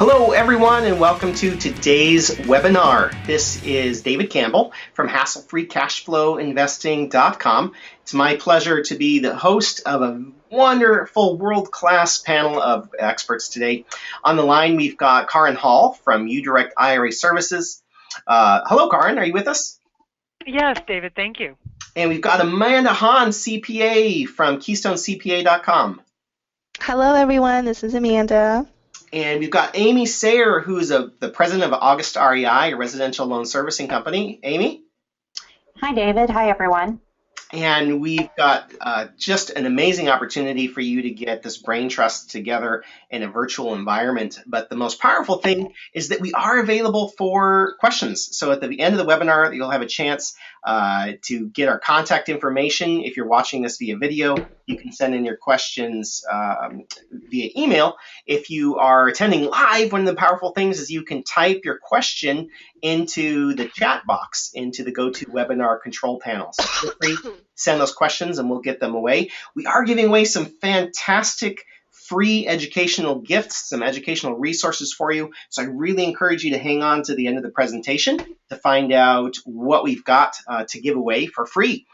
Hello, everyone, and welcome to today's webinar. This is David Campbell from Hassle-Free Cashflow Investing.com. It's my pleasure to be the host of a wonderful world-class panel of experts today. On the line, we've got Karan Hall from uDirect IRA Services. Hello, Karan. Are you with us? Yes, David. Thank you. And we've got Amanda Hahn, CPA from Keystone CPA.com. Hello, everyone. This is Amanda. And we've got Amy Sayer, who is the president of August REI, a residential loan servicing company. Amy? Hi, David. Hi, everyone. And we've got just an amazing opportunity for you to get this brain trust together in a virtual environment. But the most powerful thing is that we are available for questions. So at the end of the webinar, you'll have a chance to get our contact information. If you're watching this via video, you can send in your questions via email. If you are attending live, one of the powerful things is you can type your question into the chat box, into the GoToWebinar control panel. So feel free to send those questions and we'll get them away. We are giving away some fantastic free educational gifts, some educational resources for you. So I really encourage you to hang on to the end of the presentation to find out what we've got to give away for free.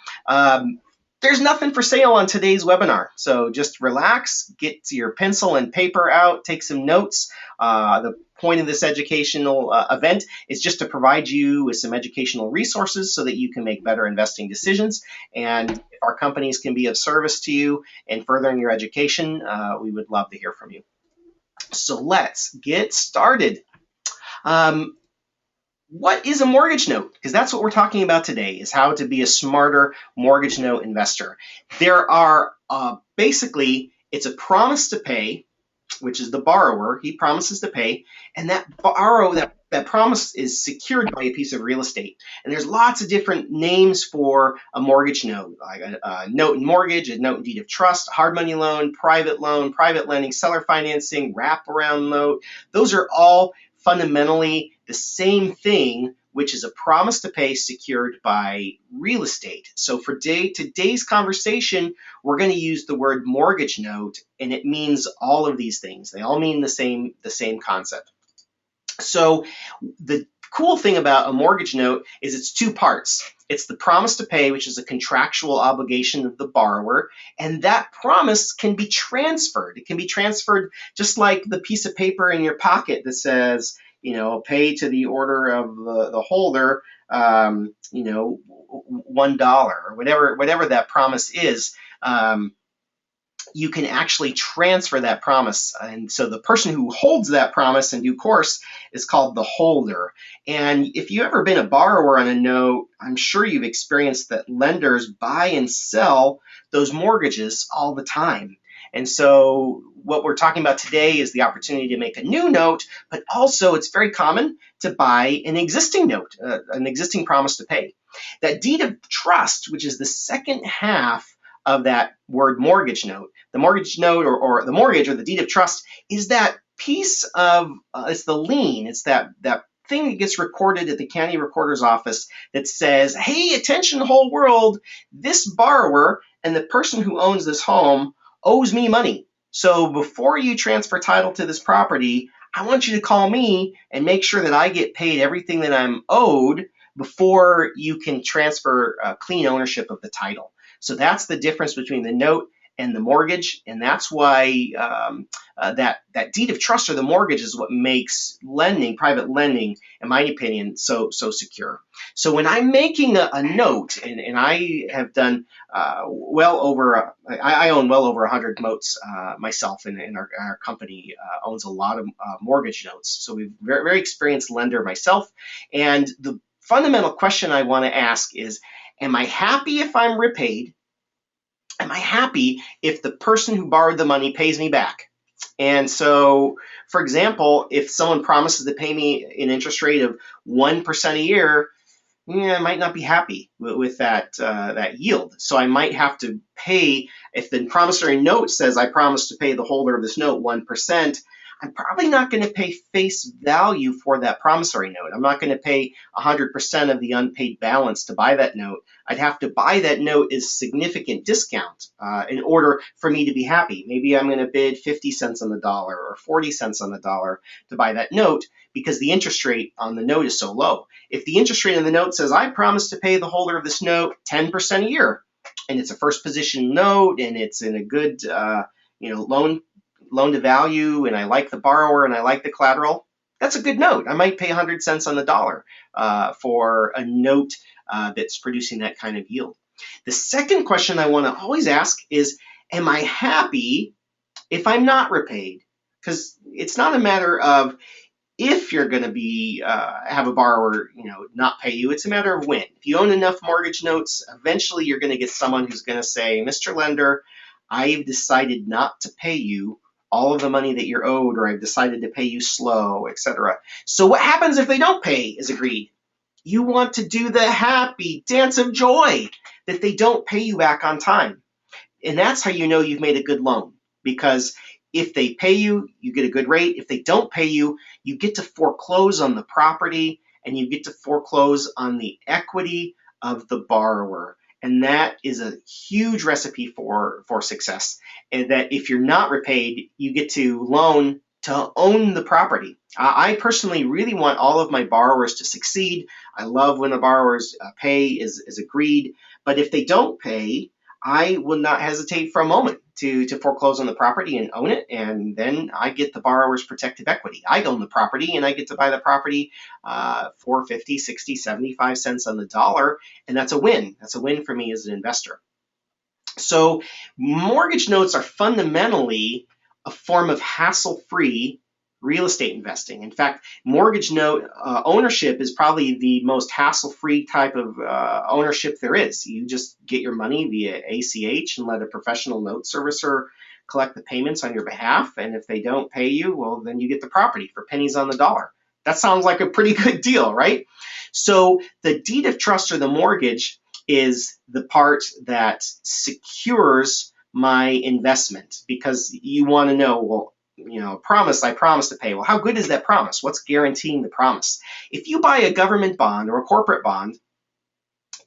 There's nothing for sale on today's webinar, so just relax, get your pencil and paper out, take some notes. The point of this educational event is just to provide you with some educational resources so that you can make better investing decisions. And if our companies can be of service to you in furthering your education, we would love to hear from you. So let's get started. What is a mortgage note? Because that's what we're talking about today, is how to be a smarter mortgage note investor. There are basically, it's a promise to pay, which is the borrower. He promises to pay, and that promise is secured by a piece of real estate. And there's lots of different names for a mortgage note, like a note and mortgage, a note and deed of trust, hard money loan, private lending, seller financing, wraparound note. Those are all fundamentally the same thing, which is a promise to pay secured by real estate. So for today's conversation, we're going to use the word mortgage note, and it means all of these things. They all mean the same concept. So the cool thing about a mortgage note is it's two parts. It's the promise to pay, which is a contractual obligation of the borrower, and that promise can be transferred. It can be transferred just like the piece of paper in your pocket that says, pay to the order of the holder, $1 or whatever that promise is. You can actually transfer that promise. And so the person who holds that promise in due course is called the holder. And if you've ever been a borrower on a note, I'm sure you've experienced that lenders buy and sell those mortgages all the time. And so what we're talking about today is the opportunity to make a new note, but also it's very common to buy an existing note, an existing promise to pay. That deed of trust, which is the second half of that word mortgage note. The mortgage note or the mortgage or the deed of trust is that piece of, it's the lien, it's that thing that gets recorded at the county recorder's office that says, hey, attention whole world, this borrower and the person who owns this home owes me money. So before you transfer title to this property, I want you to call me and make sure that I get paid everything that I'm owed before you can transfer clean ownership of the title. So that's the difference between the note and the mortgage, and that's why that deed of trust or the mortgage is what makes private lending, in my opinion, so secure. So when I'm making a note, and I have done I own well over 100 notes myself, and our company owns a lot of mortgage notes. So we're very, very experienced lender myself, and the fundamental question I want to ask is, am I happy if I'm repaid? Am I happy if the person who borrowed the money pays me back? And so, for example, if someone promises to pay me an interest rate of 1% a year, I might not be happy with that yield. So I might have to pay, if the promissory note says I promise to pay the holder of this note 1%, I'm probably not going to pay face value for that promissory note. I'm not going to pay 100% of the unpaid balance to buy that note. I'd have to buy that note as significant discount in order for me to be happy. Maybe I'm going to bid 50 cents on the dollar or 40 cents on the dollar to buy that note because the interest rate on the note is so low. If the interest rate on the note says, I promise to pay the holder of this note 10% a year, and it's a first position note and it's in a good loan to value, and I like the borrower and I like the collateral, that's a good note. I might pay 100 cents on the dollar for a note that's producing that kind of yield. The second question I want to always ask is, am I happy if I'm not repaid? Because it's not a matter of if you're going to be have a borrower not pay you. It's a matter of when. If you own enough mortgage notes, eventually you're going to get someone who's going to say, Mr. Lender, I've decided not to pay you all of the money that you're owed, or I've decided to pay you slow, etc. So what happens if they don't pay as agreed? You want to do the happy dance of joy that they don't pay you back on time. And that's how you know you've made a good loan, because if they pay you, you get a good rate. If they don't pay you, you get to foreclose on the property and you get to foreclose on the equity of the borrower. And that is a huge recipe for success. And that if you're not repaid, you get to loan to own the property. I personally really want all of my borrowers to succeed. I love when the borrowers pay as agreed. But if they don't pay, I will not hesitate for a moment to foreclose on the property and own it, and then I get the borrower's protective equity. I own the property and I get to buy the property for 50, 60, 75 cents on the dollar, and that's a win. That's a win for me as an investor. So mortgage notes are fundamentally a form of hassle-free real estate investing. In fact, mortgage note ownership is probably the most hassle-free type of ownership there is. You just get your money via ACH and let a professional note servicer collect the payments on your behalf. And if they don't pay you, well, then you get the property for pennies on the dollar. That sounds like a pretty good deal, right? So the deed of trust, or the mortgage, is the part that secures my investment, because you want to know, well, I promise to pay. Well, how good is that promise? What's guaranteeing the promise? If you buy a government bond or a corporate bond,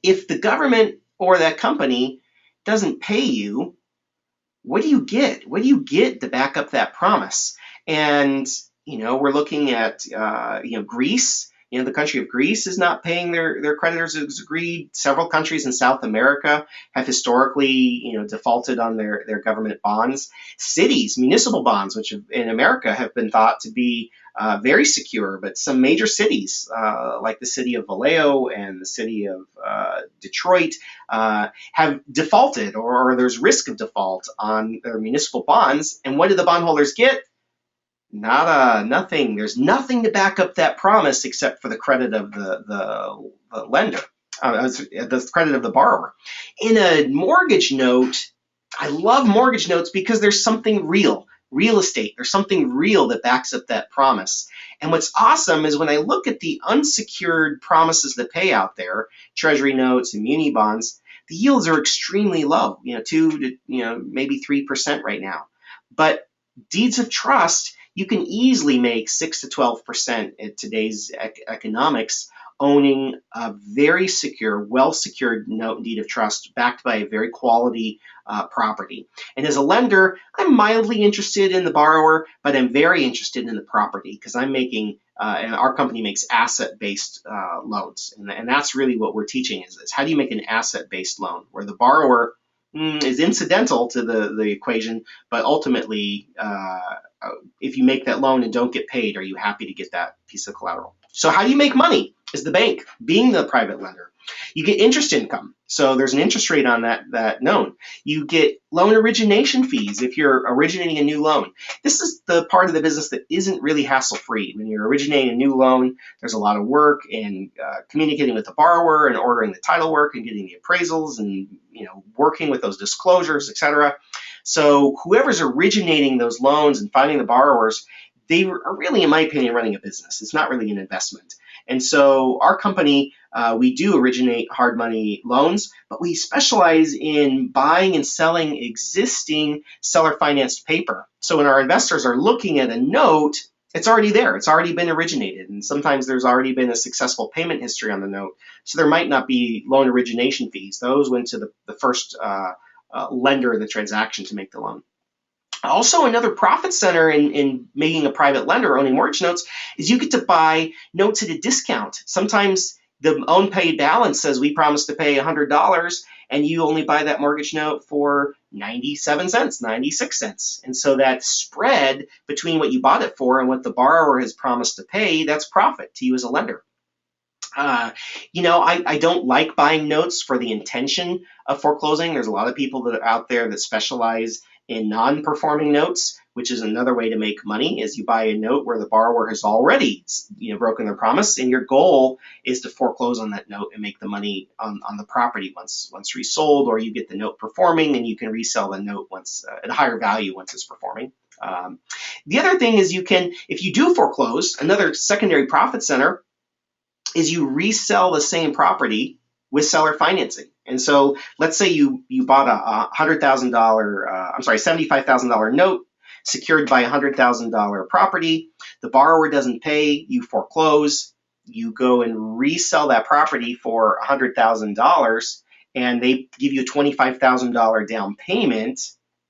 if the government or that company doesn't pay you, what do you get? What do you get to back up that promise? And, we're looking at, Greece. The country of Greece is not paying their creditors as agreed. Several countries in South America have historically, defaulted on their government bonds. Cities, municipal bonds, which in America have been thought to be very secure, but some major cities, like the city of Vallejo and the city of Detroit, have defaulted, or there's risk of default on their municipal bonds. And what do the bondholders get? Nothing. There's nothing to back up that promise except for the credit of the lender, the credit of the borrower. In a mortgage note, I love mortgage notes because there's something real estate. There's something real that backs up that promise. And what's awesome is when I look at the unsecured promises that pay out there, treasury notes and muni bonds, the yields are extremely low, 2 to maybe 3% right now. But deeds of trust, you can easily make 6 to 12% at today's economics, owning a very secure, well-secured note and deed of trust backed by a very quality property. And as a lender, I'm mildly interested in the borrower, but I'm very interested in the property, because I'm making, and our company makes asset-based loans. And that's really what we're teaching is how do you make an asset-based loan where the borrower is incidental to the equation, but ultimately, if you make that loan and don't get paid, are you happy to get that piece of collateral? So how do you make money as the bank, being the private lender? You get interest income. So there's an interest rate on that loan. You get loan origination fees if you're originating a new loan. This is the part of the business that isn't really hassle-free. When you're originating a new loan, there's a lot of work in communicating with the borrower and ordering the title work and getting the appraisals and working with those disclosures, etc. So whoever's originating those loans and finding the borrowers, they are really, in my opinion, running a business. It's not really an investment. And so our company, we do originate hard money loans, but we specialize in buying and selling existing seller financed paper. So when our investors are looking at a note, it's already there. It's already been originated. And sometimes there's already been a successful payment history on the note. So there might not be loan origination fees. Those went to the first lender in the transaction to make the loan. Also, another profit center in making a private lender owning mortgage notes is you get to buy notes at a discount. Sometimes the unpaid balance says we promise to pay $100 and you only buy that mortgage note for 97 cents, 96 cents. And so that spread between what you bought it for and what the borrower has promised to pay, that's profit to you as a lender. I don't like buying notes for the intention of foreclosing. There's a lot of people that are out there that specialize in non-performing notes, which is another way to make money, is you buy a note where the borrower has already, broken their promise, and your goal is to foreclose on that note and make the money on the property once resold, or you get the note performing and you can resell the note once at a higher value once it's performing. The other thing is if you do foreclose, another secondary profit center is you resell the same property with seller financing. And so let's say you bought a $75,000 note secured by a $100,000 property. The borrower doesn't pay, you foreclose, you go and resell that property for $100,000 and they give you a $25,000 down payment.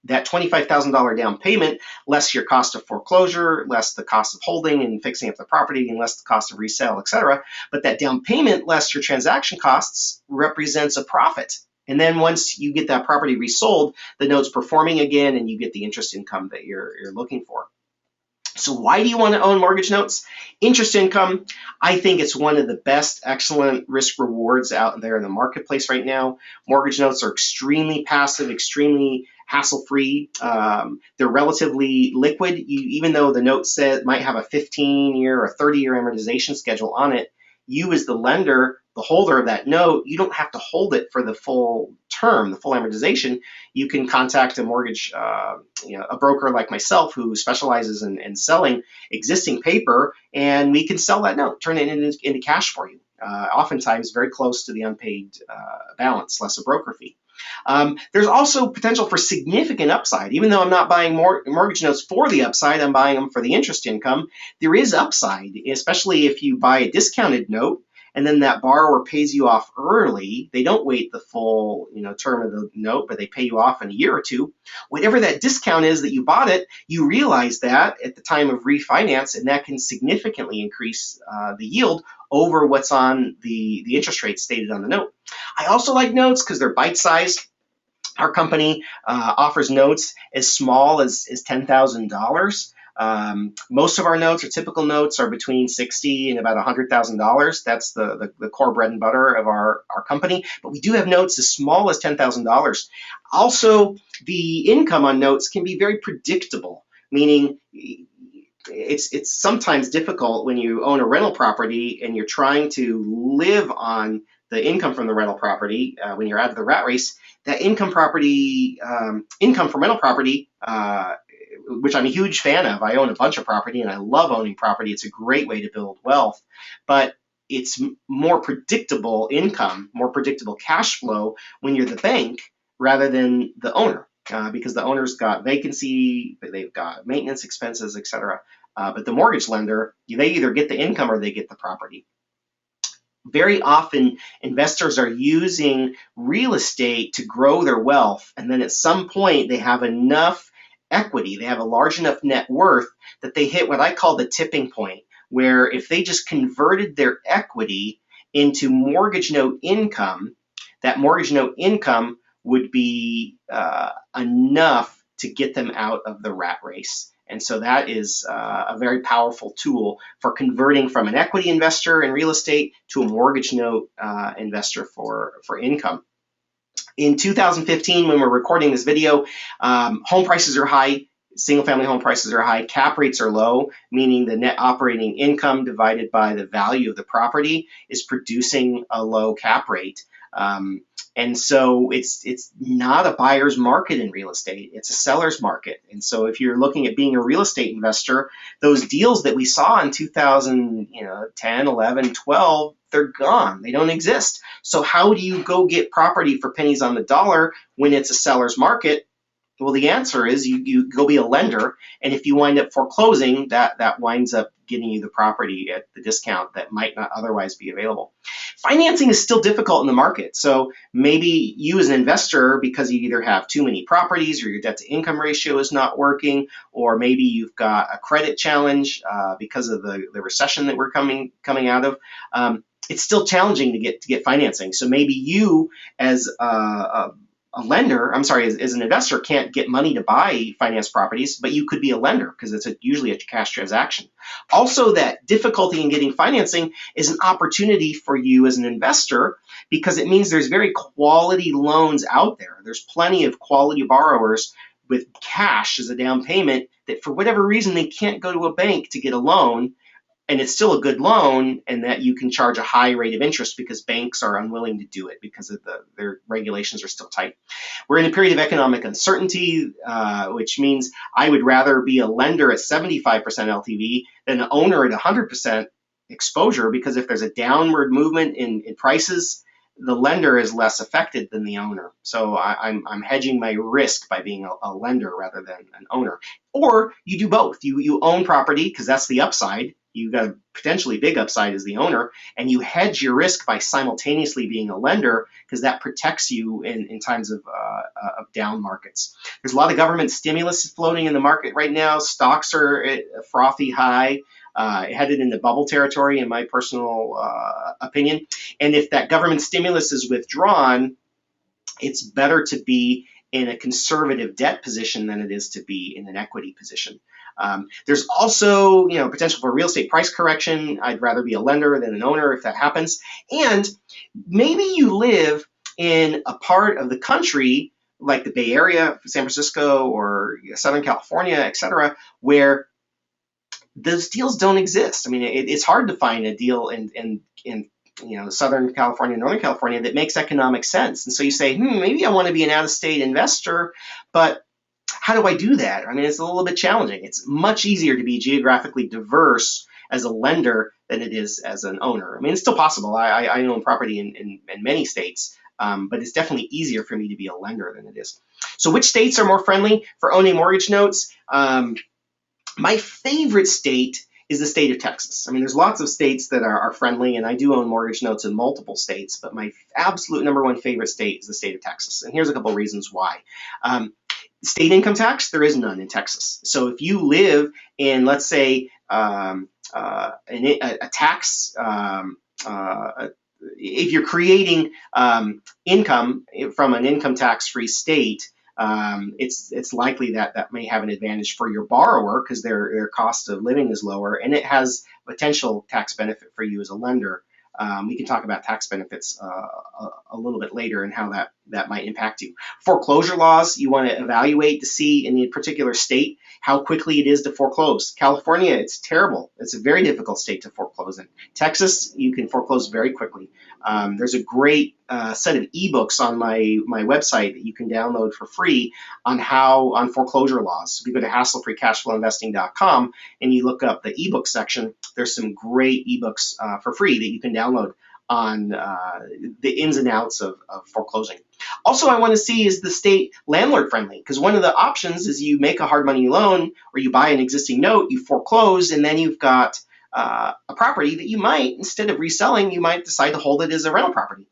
That $25,000 down payment, less your cost of foreclosure, less the cost of holding and fixing up the property, and less the cost of resale, etc. But that down payment, less your transaction costs, represents a profit. And then once you get that property resold, the note's performing again, and you get the interest income that you're looking for. So why do you want to own mortgage notes? Interest income, I think it's one of the best, excellent risk rewards out there in the marketplace right now. Mortgage notes are extremely passive, extremely hassle-free. They're relatively liquid. Even though the note might have a 15-year or 30-year amortization schedule on it, you as the lender, the holder of that note, you don't have to hold it for the full term, the full amortization. You can contact a mortgage, a broker like myself who specializes in selling existing paper, and we can sell that note, turn it into cash for you. Oftentimes very close to the unpaid balance, less a broker fee. There's also potential for significant upside. Even though I'm not buying mortgage notes for the upside, I'm buying them for the interest income. There is upside, especially if you buy a discounted note and then that borrower pays you off early. They don't wait the full term of the note, but they pay you off in a year or two. Whatever that discount is that you bought it, you realize that at the time of refinance, and that can significantly increase the yield over what's on the interest rate stated on the note. I also like notes because they're bite-sized. Our company offers notes as small as $10,000. Most of our notes, or typical notes, are between $60,000 and about $100,000. That's the core bread and butter of our company. But we do have notes as small as $10,000. Also, the income on notes can be very predictable, meaning it's sometimes difficult when you own a rental property and you're trying to live on the income from the rental property when you're out of the rat race. That income from rental property, which I'm a huge fan of. I own a bunch of property and I love owning property. It's a great way to build wealth, but it's more predictable income, more predictable cash flow when you're the bank rather than the owner, because the owner's got vacancy, they've got maintenance expenses, etc. But the mortgage lender, they either get the income or they get the property. Very often, investors are using real estate to grow their wealth, and then at some point they have enough equity, they have a large enough net worth that they hit what I call the tipping point, where if they just converted their equity into mortgage note income, that mortgage note income would be enough to get them out of the rat race. And so that is a very powerful tool for converting from an equity investor in real estate to a mortgage note investor for income. In 2015, when we're recording this video, home prices are high, single-family home prices are high, cap rates are low, meaning the net operating income divided by the value of the property is producing a low cap rate. And so it's not a buyer's market in real estate, it's a seller's market. And so if you're looking at being a real estate investor, those deals that we saw in 2010, 11, 12, they're gone. They don't exist. So how do you go get property for pennies on the dollar when it's a seller's market? Well, the answer is you go be a lender, and if you wind up foreclosing, that winds up getting you the property at the discount that might not otherwise be available. Financing is still difficult in the market. So maybe you as an investor, because you either have too many properties or your debt to income ratio is not working, or maybe you've got a credit challenge because of the recession that we're coming out of. It's still challenging to get financing. So maybe you as a lender, as an investor, can't get money to buy finance properties, but you could be a lender because it's usually a cash transaction. Also, that difficulty in getting financing is an opportunity for you as an investor because it means there's very quality loans out there. There's plenty of quality borrowers with cash as a down payment that for whatever reason they can't go to a bank to get a loan, and it's still a good loan, and that you can charge a high rate of interest because banks are unwilling to do it because of their regulations are still tight. We're in a period of economic uncertainty, which means I would rather be a lender at 75% LTV than an owner at 100% exposure, because if there's a downward movement in prices, the lender is less affected than the owner. So I'm hedging my risk by being a lender rather than an owner. Or you do both. You own property because that's the upside. You got a potentially big upside as the owner, and you hedge your risk by simultaneously being a lender because that protects you in times of down markets. There's a lot of government stimulus floating in the market right now. Stocks are at a frothy high, headed into bubble territory in my personal opinion. And if that government stimulus is withdrawn, it's better to be in a conservative debt position than it is to be in an equity position. There's also, potential for real estate price correction. I'd rather be a lender than an owner if that happens. And maybe you live in a part of the country like the Bay Area, San Francisco, or Southern California, et cetera, where those deals don't exist. I mean, it's hard to find a deal in Southern California, Northern California that makes economic sense. And so you say, maybe I want to be an out-of-state investor, but how do I do that? I mean, it's a little bit challenging. It's much easier to be geographically diverse as a lender than it is as an owner. I mean, it's still possible. I own property in many states, but it's definitely easier for me to be a lender than it is. So which states are more friendly for owning mortgage notes? My favorite state is the state of Texas. I mean, there's lots of states that are friendly, and I do own mortgage notes in multiple states, but my absolute number one favorite state is the state of Texas. And here's a couple of reasons why. State income tax, there is none in Texas. So if you live in, let's say, a tax, if you're creating income from an income tax-free state, it's likely that may have an advantage for your borrower because their cost of living is lower, and it has potential tax benefit for you as a lender. We can talk about tax benefits a little bit later and how that might impact you. Foreclosure laws, you want to evaluate to see in the particular state how quickly it is to foreclose. California, it's terrible. It's a very difficult state to foreclose in. Texas, you can foreclose very quickly. There's a great set of ebooks on my website that you can download for free on foreclosure laws. If you go to Hassle-Free-Cashflow-Investing.com and you look up the ebook section, there's some great ebooks for free that you can download on the ins and outs of foreclosing. Also, I want to see, is the state landlord friendly? Because one of the options is you make a hard money loan or you buy an existing note, you foreclose, and then you've got a property that you might, instead of reselling, you might decide to hold it as a rental property.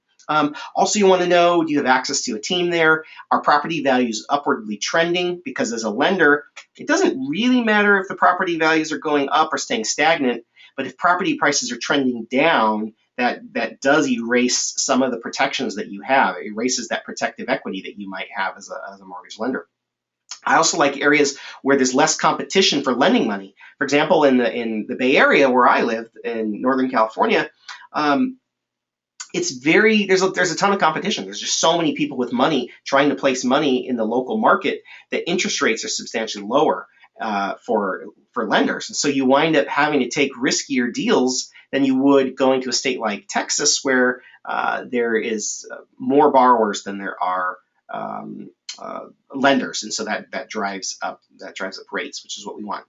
Also, you want to know, do you have access to a team there? Are property values upwardly trending? Because as a lender, it doesn't really matter if the property values are going up or staying stagnant, but if property prices are trending down, that does erase some of the protections that you have. It erases that protective equity that you might have as a mortgage lender. I also like areas where there's less competition for lending money. For example, in the Bay Area where I live in Northern California, there's a ton of competition. There's just so many people with money trying to place money in the local market that interest rates are substantially lower for lenders. And so you wind up having to take riskier deals than you would going to a state like Texas, where there is more borrowers than there are lenders, and so that drives up rates, which is what we want.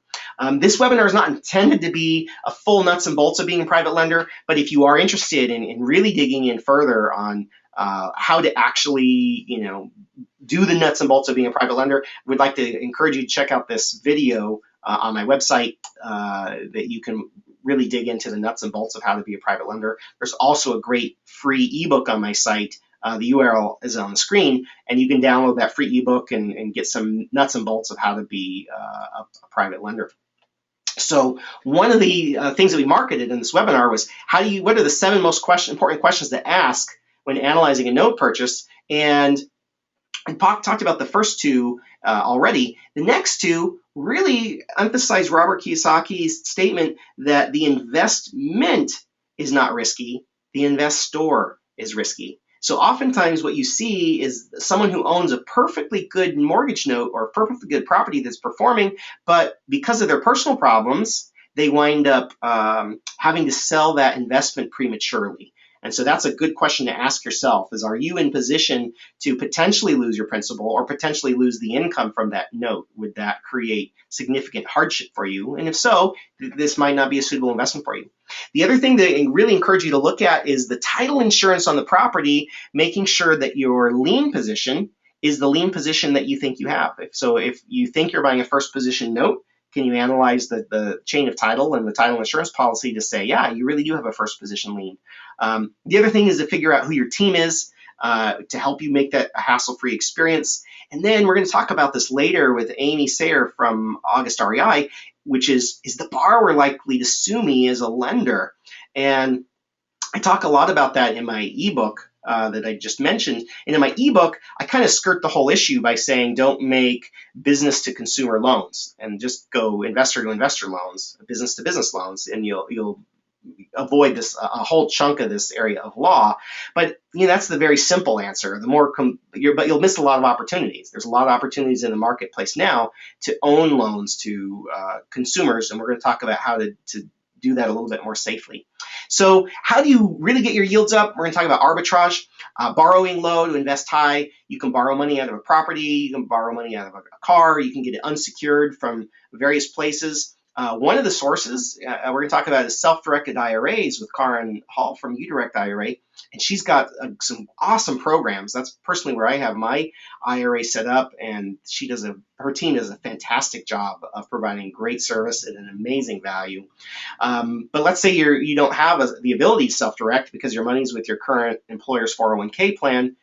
This webinar is not intended to be a full nuts and bolts of being a private lender, but if you are interested in really digging in further on how to actually, do the nuts and bolts of being a private lender, we'd like to encourage you to check out this video on my website that you can really dig into the nuts and bolts of how to be a private lender. There's also a great free ebook on my site. The URL is on the screen, and you can download that free ebook and get some nuts and bolts of how to be a private lender. So one of the things that we marketed in this webinar was what are the 7 most important questions to ask when analyzing a note purchase, and I talked about the first 2 already. The next 2 really emphasize Robert Kiyosaki's statement that the investment is not risky, the investor is risky. So oftentimes what you see is someone who owns a perfectly good mortgage note or a perfectly good property that's performing, but because of their personal problems, they wind up having to sell that investment prematurely. And so that's a good question to ask yourself is, are you in position to potentially lose your principal or potentially lose the income from that note? Would that create significant hardship for you? And if so, this might not be a suitable investment for you. The other thing that I really encourage you to look at is the title insurance on the property, making sure that your lien position is the lien position that you think you have. If you think you're buying a first position note, can you analyze the chain of title and the title insurance policy to say, yeah, you really do have a first position lien? The other thing is to figure out who your team is to help you make that a hassle-free experience. And then we're going to talk about this later with Amy Sayer from August REI, which is the borrower likely to sue me as a lender? And I talk a lot about that in my ebook that I just mentioned. And in my ebook, I kind of skirt the whole issue by saying don't make business to consumer loans and just go investor to investor loans, business to business loans, and you'll avoid this a whole chunk of this area of law. But that's the very simple answer. But you'll miss a lot of opportunities. There's a lot of opportunities in the marketplace now to own loans to consumers, and we're going to talk about how to do that a little bit more safely. So how do you really get your yields up? We're going to talk about arbitrage, borrowing low to invest high. You can borrow money out of a property, you can borrow money out of a car, you can get it unsecured from various places. One of the sources we're going to talk about is Selfdirected IRAs with Karan Hall from uDirect IRA, and she's got some awesome programs. That's personally where I have my IRA set up, and her team does a fantastic job of providing great service at an amazing value. But let's say you don't have the ability to self-direct because your money's with your current employer's 401k plan.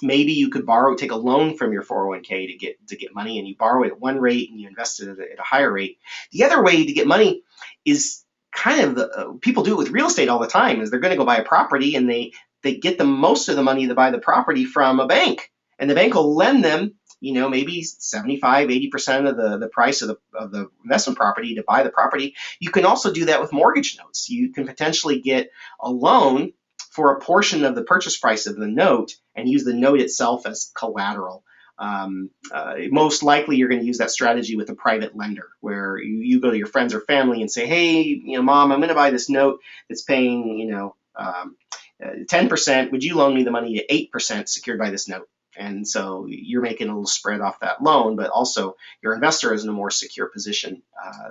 Maybe you could take a loan from your 401k to get money, and you borrow it at one rate and you invest it at a higher rate. The other way to get money is kind of people do it with real estate all the time, is they're going to go buy a property and they get the most of the money to buy the property from a bank, and the bank will lend them maybe 75-80% of the price of the investment property to buy the property. You can also do that with mortgage notes. You can potentially get a loan for a portion of the purchase price of the note and use the note itself as collateral. Most likely you're going to use that strategy with a private lender, where you go to your friends or family and say, hey, Mom, I'm going to buy this note that's paying 10%. Would you loan me the money at 8% secured by this note? And so you're making a little spread off that loan, but also your investor is in a more secure position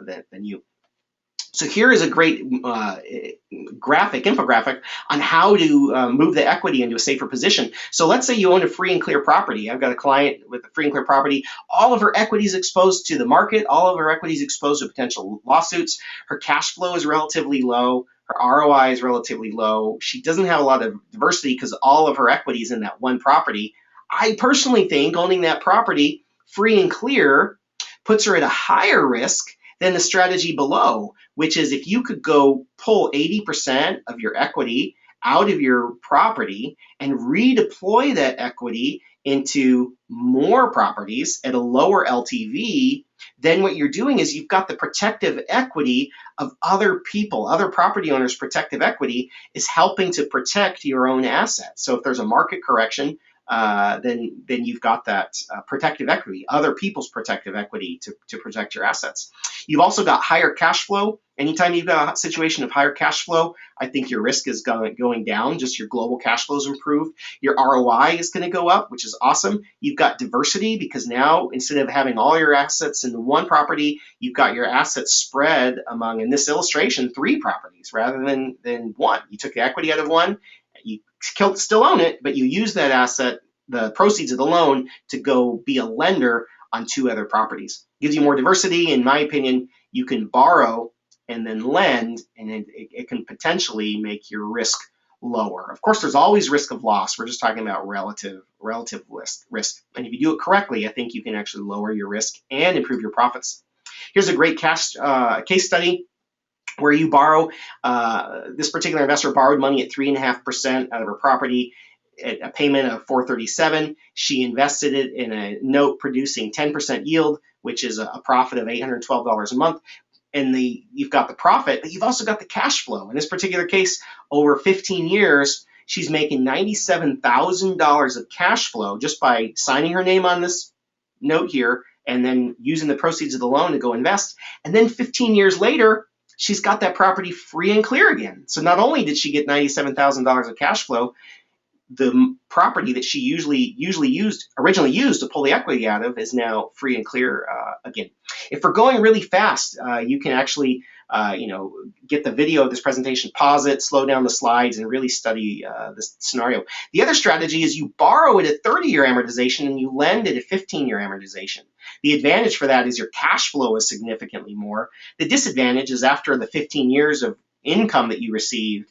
than you. So here is a great infographic on how to move the equity into a safer position. So let's say you own a free and clear property. I've got a client with a free and clear property. All of her equity is exposed to the market. All of her equity is exposed to potential lawsuits. Her cash flow is relatively low. Her ROI is relatively low. She doesn't have a lot of diversity because all of her equity is in that one property. I personally think owning that property free and clear puts her at a higher risk than the strategy below, which is if you could go pull 80% of your equity out of your property and redeploy that equity into more properties at a lower LTV, then what you're doing is you've got the protective equity of other people. Other property owners' protective equity is helping to protect your own assets. So if there's a market correction, then you've got that protective equity, other people's protective equity to protect your assets. You've also got higher cash flow. Anytime you've got a situation of higher cash flow, I think your risk is going down. Just your global cash flows improved. Your ROI is going to go up, which is awesome. You've got diversity because now instead of having all your assets in one property, you've got your assets spread among, in this illustration, 3 properties rather than one. You took the equity out of one, you still own it, but you use that asset, the proceeds of the loan, to go be a lender on 2 other properties. Gives you more diversity. In my opinion, you can borrow and then lend, and it can potentially make your risk lower. Of course, there's always risk of loss. We're just talking about relative risk. And if you do it correctly, I think you can actually lower your risk and improve your profits. Here's a great case study where you borrow. This particular investor borrowed money at 3.5% out of her property at a payment of $437. She invested it in a note producing 10% yield, which is a profit of $812 a month. And you've got the profit, but you've also got the cash flow. In this particular case, over 15 years, she's making $97,000 of cash flow just by signing her name on this note here and then using the proceeds of the loan to go invest. And then 15 years later, she's got that property free and clear again. So not only did she get $97,000 of cash flow, the property that she originally used to pull the equity out of is now free and clear again. If we're going really fast, you can actually get the video of this presentation, pause it, slow down the slides, and really study this scenario. The other strategy is you borrow it at 30-year amortization and you lend it at 15-year amortization. The advantage for that is your cash flow is significantly more. The disadvantage is after the 15 years of income that you received,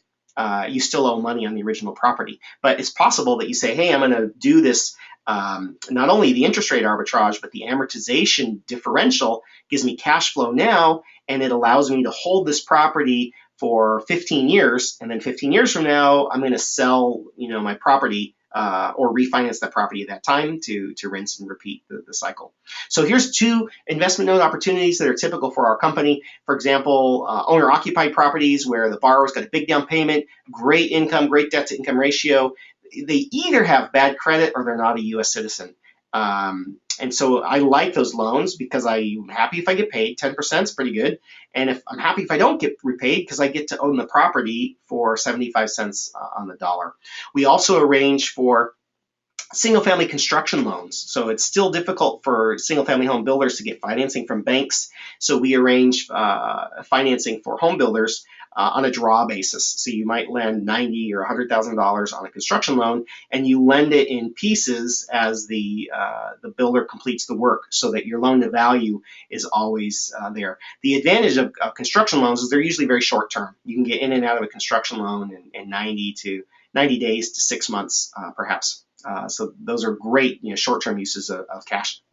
you still owe money on the original property. But it's possible that you say, hey, I'm going to do this, not only the interest rate arbitrage, but the amortization differential gives me cash flow now, and it allows me to hold this property for 15 years. And then 15 years from now, I'm going to sell my property or refinance that property at that time to rinse and repeat the cycle. So here's 2 investment note opportunities that are typical for our company. For example, owner-occupied properties where the borrower's got a big down payment, great income, great debt-to-income ratio. They either have bad credit or they're not a U.S. citizen. And so I like those loans because I'm happy if I get paid. 10% is pretty good. And if I'm happy if I don't get repaid because I get to own the property for 75 cents on the dollar. We also arrange for single-family construction loans. So it's still difficult for single-family home builders to get financing from banks. So we arrange financing for home builders on a draw basis. So you might lend $90,000 or $100,000 on a construction loan, and you lend it in pieces as the builder completes the work, so that your loan to value is always there. The advantage of construction loans is they're usually very short term. You can get in and out of a construction loan in 90 days to 6 months, perhaps. So those are great, short-term uses of cash.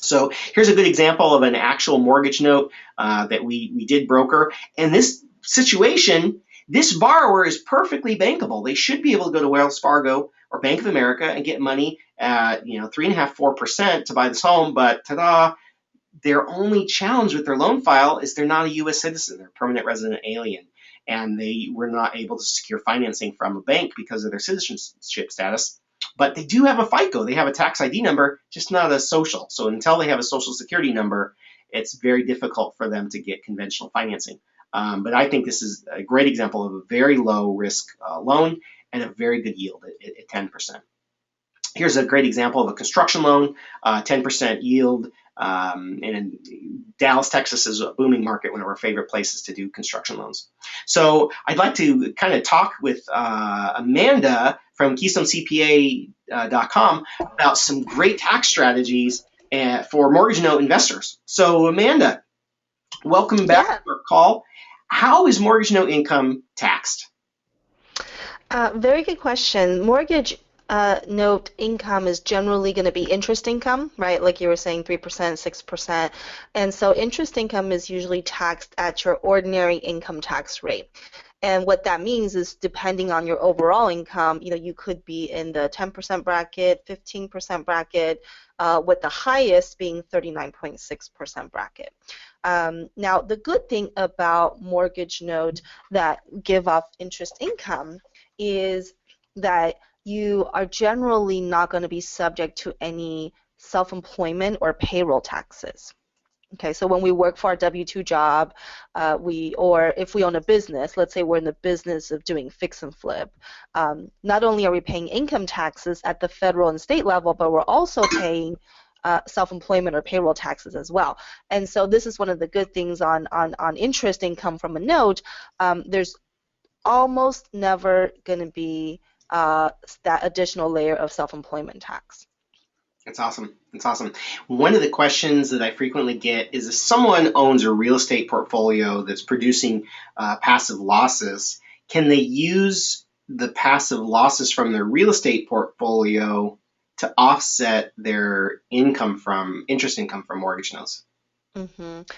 So here's a good example of an actual mortgage note that we did broker. And this situation, this borrower is perfectly bankable. They should be able to go to Wells Fargo or Bank of America and get money at 3.5–4% to buy this home. But ta-da! Their only challenge with their loan file is they're not a U.S. citizen. They're a permanent resident alien. And they were not able to secure financing from a bank because of their citizenship status. But they do have a FICO. They have a tax ID number, just not a social. So until they have a social security number, it's very difficult for them to get conventional financing. But I think this is a great example of a very low risk loan and a very good yield at 10%. Here's a great example of a construction loan, 10% yield. And in Dallas, Texas is a booming market, one of our favorite places to do construction loans. So I'd like to kind of talk with Amanda from Keystone CPA.com about some great tax strategies for mortgage note investors. So Amanda, welcome back to our call. How is mortgage note income taxed? Very good question. Mortgage note income is generally going to be interest income, right? Like you were saying, 3%, 6%. And so interest income is usually taxed at your ordinary income tax rate. And what that means is depending on your overall income, you could be in the 10% bracket, 15% bracket, with the highest being 39.6% bracket. Now, the good thing about mortgage notes that give off interest income is that you are generally not going to be subject to any self-employment or payroll taxes. Okay, so when we work for our W-2 job, or if we own a business, let's say we're in the business of doing fix and flip, not only are we paying income taxes at the federal and state level, but we're also paying self-employment or payroll taxes as well. And so this is one of the good things on interest income from a note. There's almost never going to be that additional layer of self-employment tax. That's awesome. That's awesome. One of the questions that I frequently get is if someone owns a real estate portfolio that's producing passive losses, can they use the passive losses from their real estate portfolio to offset their interest income from mortgage notes?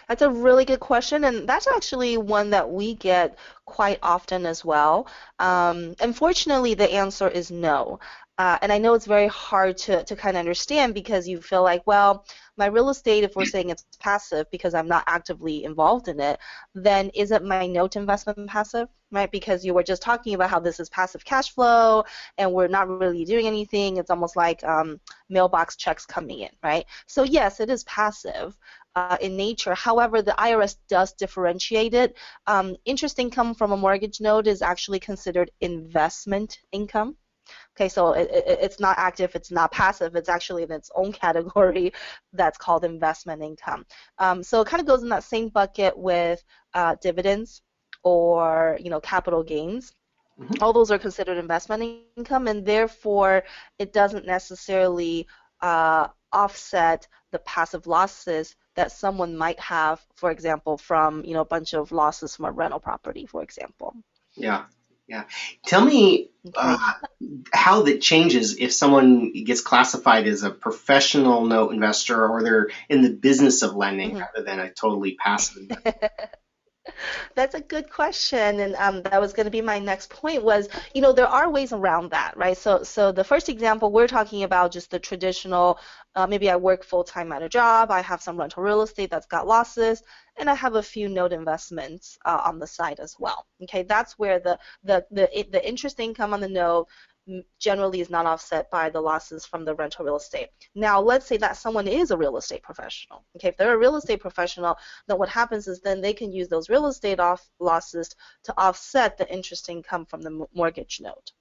That's a really good question, and that's actually one that we get quite often as well. Unfortunately, the answer is no. And I know it's very hard to kind of understand because you feel like, well, my real estate, if we're saying it's passive because I'm not actively involved in it, then isn't my note investment passive, right? Because you were just talking about how this is passive cash flow and we're not really doing anything. It's almost like mailbox checks coming in, right? So yes, it is passive in nature. However, the IRS does differentiate it. Interest income from a mortgage note is actually considered investment income. Okay, so it's not active, it's not passive, it's actually in its own category that's called investment income. So it kind of goes in that same bucket with dividends or capital gains. All those are considered investment income, and therefore it doesn't necessarily offset the passive losses that someone might have, for example, from a bunch of losses from a rental property, for example. Yeah, yeah. Tell me Okay. how that changes if someone gets classified as a professional note investor or they're in the business of lending rather than a totally passive investor. That's a good question, and that was going to be my next point was, there are ways around that, right? So the first example, we're talking about just the traditional, maybe I work full-time at a job, I have some rental real estate that's got losses, and I have a few note investments on the side as well. Okay, that's where the interest income on the note generally is not offset by the losses from the rental real estate. Now, let's say that someone is a real estate professional. Okay, if they're a real estate professional, then what happens is then they can use those real estate losses to offset the interest income from the mortgage note.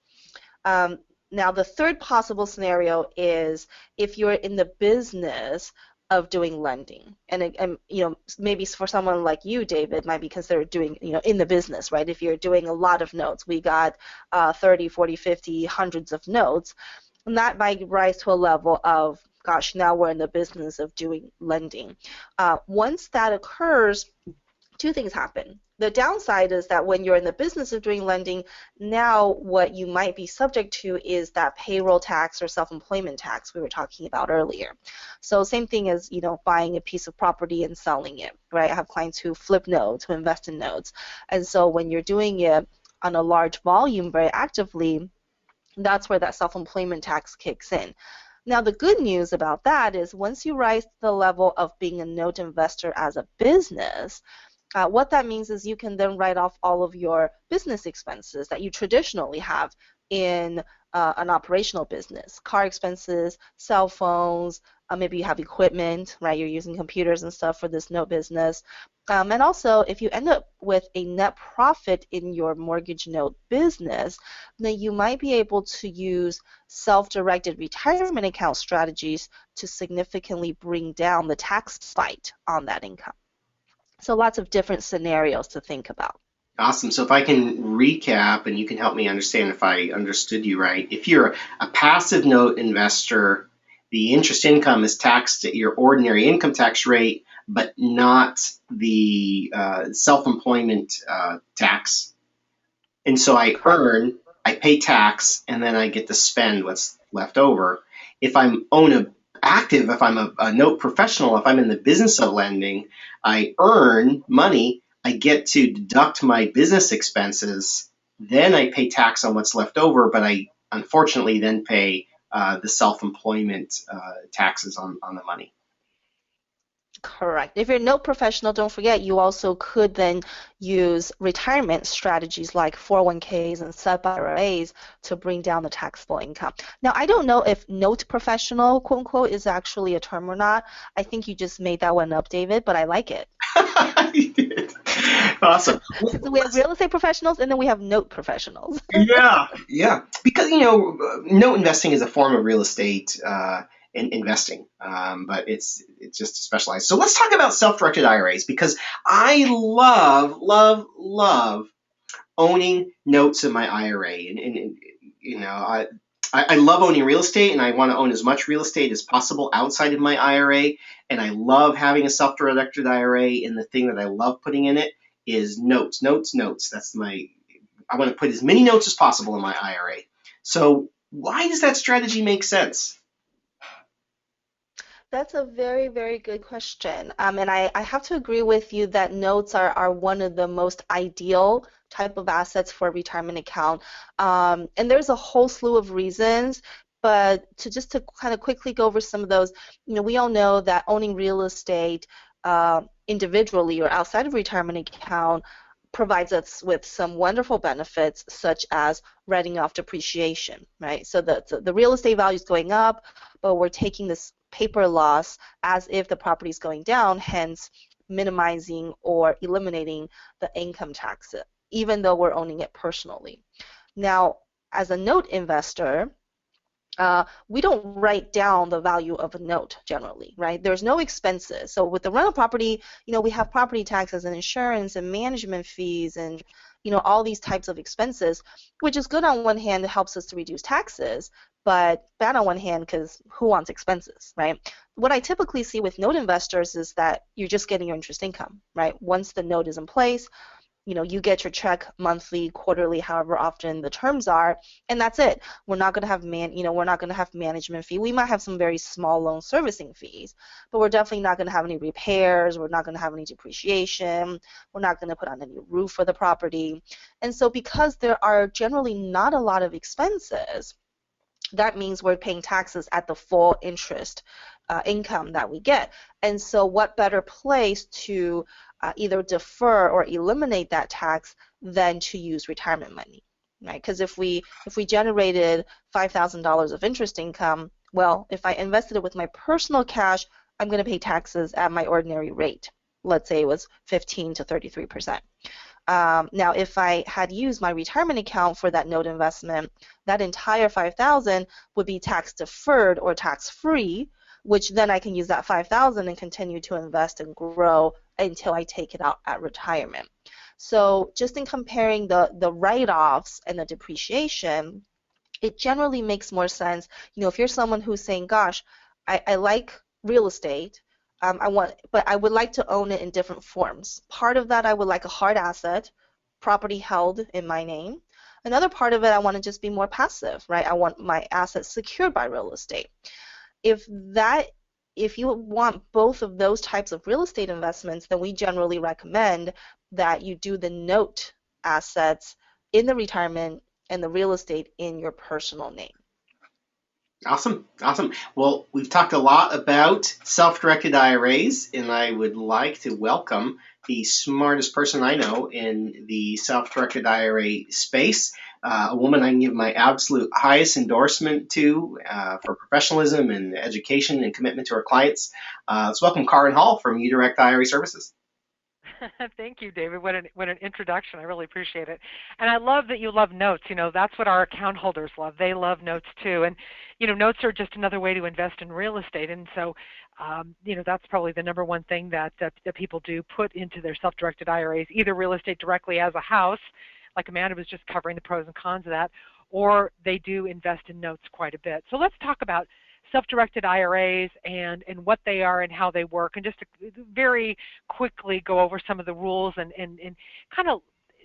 Now, the third possible scenario is if you're in the business of doing lending, and maybe for someone like you, David, might be considered doing in the business, right? If you're doing a lot of notes, we got 30, 40, 50, hundreds of notes, and that might rise to a level of, gosh, now we're in the business of doing lending. Once that occurs, two things happen. The downside is that when you're in the business of doing lending, now what you might be subject to is that payroll tax or self-employment tax we were talking about earlier. So same thing as buying a piece of property and selling it, right? I have clients who flip notes, who invest in notes, and so when you're doing it on a large volume very actively, that's where that self-employment tax kicks in. Now, the good news about that is once you rise to the level of being a note investor as a business, what that means is you can then write off all of your business expenses that you traditionally have in an operational business, car expenses, cell phones, maybe you have equipment, right? You're using computers and stuff for this note business. And also, if you end up with a net profit in your mortgage note business, then you might be able to use self-directed retirement account strategies to significantly bring down the tax bite on that income. So lots of different scenarios to think about. Awesome. So if I can recap and you can help me understand if I understood you right. If you're a passive note investor, the interest income is taxed at your ordinary income tax rate, but not the self-employment tax. And so I pay tax, and then I get to spend what's left over. If I'm if I'm a note professional, if I'm in the business of lending, I earn money, I get to deduct my business expenses, then I pay tax on what's left over, but I unfortunately then pay the self-employment taxes on the money. Correct. If you're no professional, don't forget you also could then use retirement strategies like 401ks and SEP IRAs to bring down the taxable income. Now, I don't know if note professional, quote unquote, is actually a term or not. I think you just made that one up, David, but I like it. You did. Awesome. So we have real estate professionals and then we have note professionals. Yeah. Because, note investing is a form of real estate investing, but it's just specialized. So let's talk about self-directed IRAs because I love owning notes in my IRA. And I love owning real estate, and I want to own as much real estate as possible outside of my IRA. And I love having a self-directed IRA. And the thing that I love putting in it is notes. I want to put as many notes as possible in my IRA. So why does that strategy make sense? That's a very, very good question. And I have to agree with you that notes are one of the most ideal type of assets for a retirement account. And there's a whole slew of reasons, but to kind of quickly go over some of those, we all know that owning real estate individually or outside of retirement account provides us with some wonderful benefits such as writing off depreciation, right? So the real estate value is going up, but we're taking this paper loss as if the property is going down, hence minimizing or eliminating the income tax, even though we're owning it personally. Now, as a note investor, we don't write down the value of a note generally, right? There's no expenses. So with the rental property, we have property taxes and insurance and management fees and, all these types of expenses, which is good on one hand. It helps us to reduce taxes, but bad on one hand because who wants expenses, right? What I typically see with note investors is that you're just getting your interest income, right? Once the note is in place, you get your check monthly, quarterly, however often the terms are, and that's it. We're not going to have we're not going to have management fee. We might have some very small loan servicing fees, but we're definitely not going to have any repairs. We're not going to have any depreciation. We're not going to put on any roof for the property. And so because there are generally not a lot of expenses, that means we're paying taxes at the full interest income that we get. And so what better place to either defer or eliminate that tax than to use retirement money, right? Because if we generated $5,000 of interest income, well, if I invested it with my personal cash, I'm going to pay taxes at my ordinary rate. Let's say it was 15 to 33%. Now, if I had used my retirement account for that note investment, that entire $5,000 would be tax deferred or tax free, which then I can use that $5,000 and continue to invest and grow until I take it out at retirement. So just in comparing the write-offs and the depreciation, it generally makes more sense. If you're someone who's saying, gosh, I like real estate, but I would like to own it in different forms. Part of that I would like a hard asset, property held in my name. Another part of it I want to just be more passive, right? I want my assets secured by real estate. If you want both of those types of real estate investments, then we generally recommend that you do the note assets in the retirement and the real estate in your personal name. Awesome. Well, we've talked a lot about self-directed IRAs, and I would like to welcome the smartest person I know in the self-directed IRA space, a woman I can give my absolute highest endorsement to for professionalism and education and commitment to her clients. Let's welcome Karan Hall from uDirect IRA Services. Thank you, David. What an introduction. I really appreciate it. And I love that you love notes. That's what our account holders love. They love notes too. And, notes are just another way to invest in real estate. And so, that's probably the number one thing that people do, put into their self-directed IRAs, either real estate directly as a house, like Amanda was just covering the pros and cons of that, or they do invest in notes quite a bit. So let's talk about self-directed IRAs and what they are and how they work, and just to very quickly go over some of the rules and kind of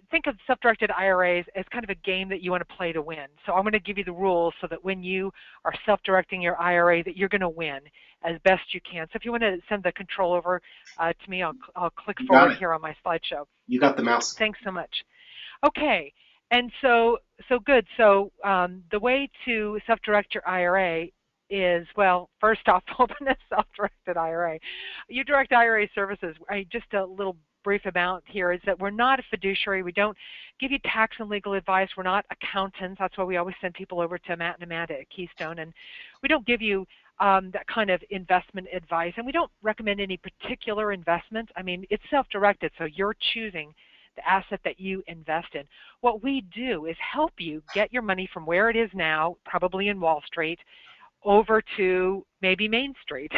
think of self-directed IRAs as kind of a game that you want to play to win. So I'm going to give you the rules so that when you are self-directing your IRA that you're going to win as best you can. So if you want to send the control over to me, I'll click forward here on my slideshow. You got the mouse. Thanks so much. Okay. And so good. So the way to self-direct your IRA is, well, first off, open a self-directed IRA. uDirect IRA services, just a little brief amount here, is that we're not a fiduciary. We don't give you tax and legal advice. We're not accountants. That's why we always send people over to Matt and Amanda at Keystone. And we don't give you that kind of investment advice. And we don't recommend any particular investment. I mean, it's self-directed, so you're choosing the asset that you invest in. What we do is help you get your money from where it is now, probably in Wall Street, over to maybe Main Street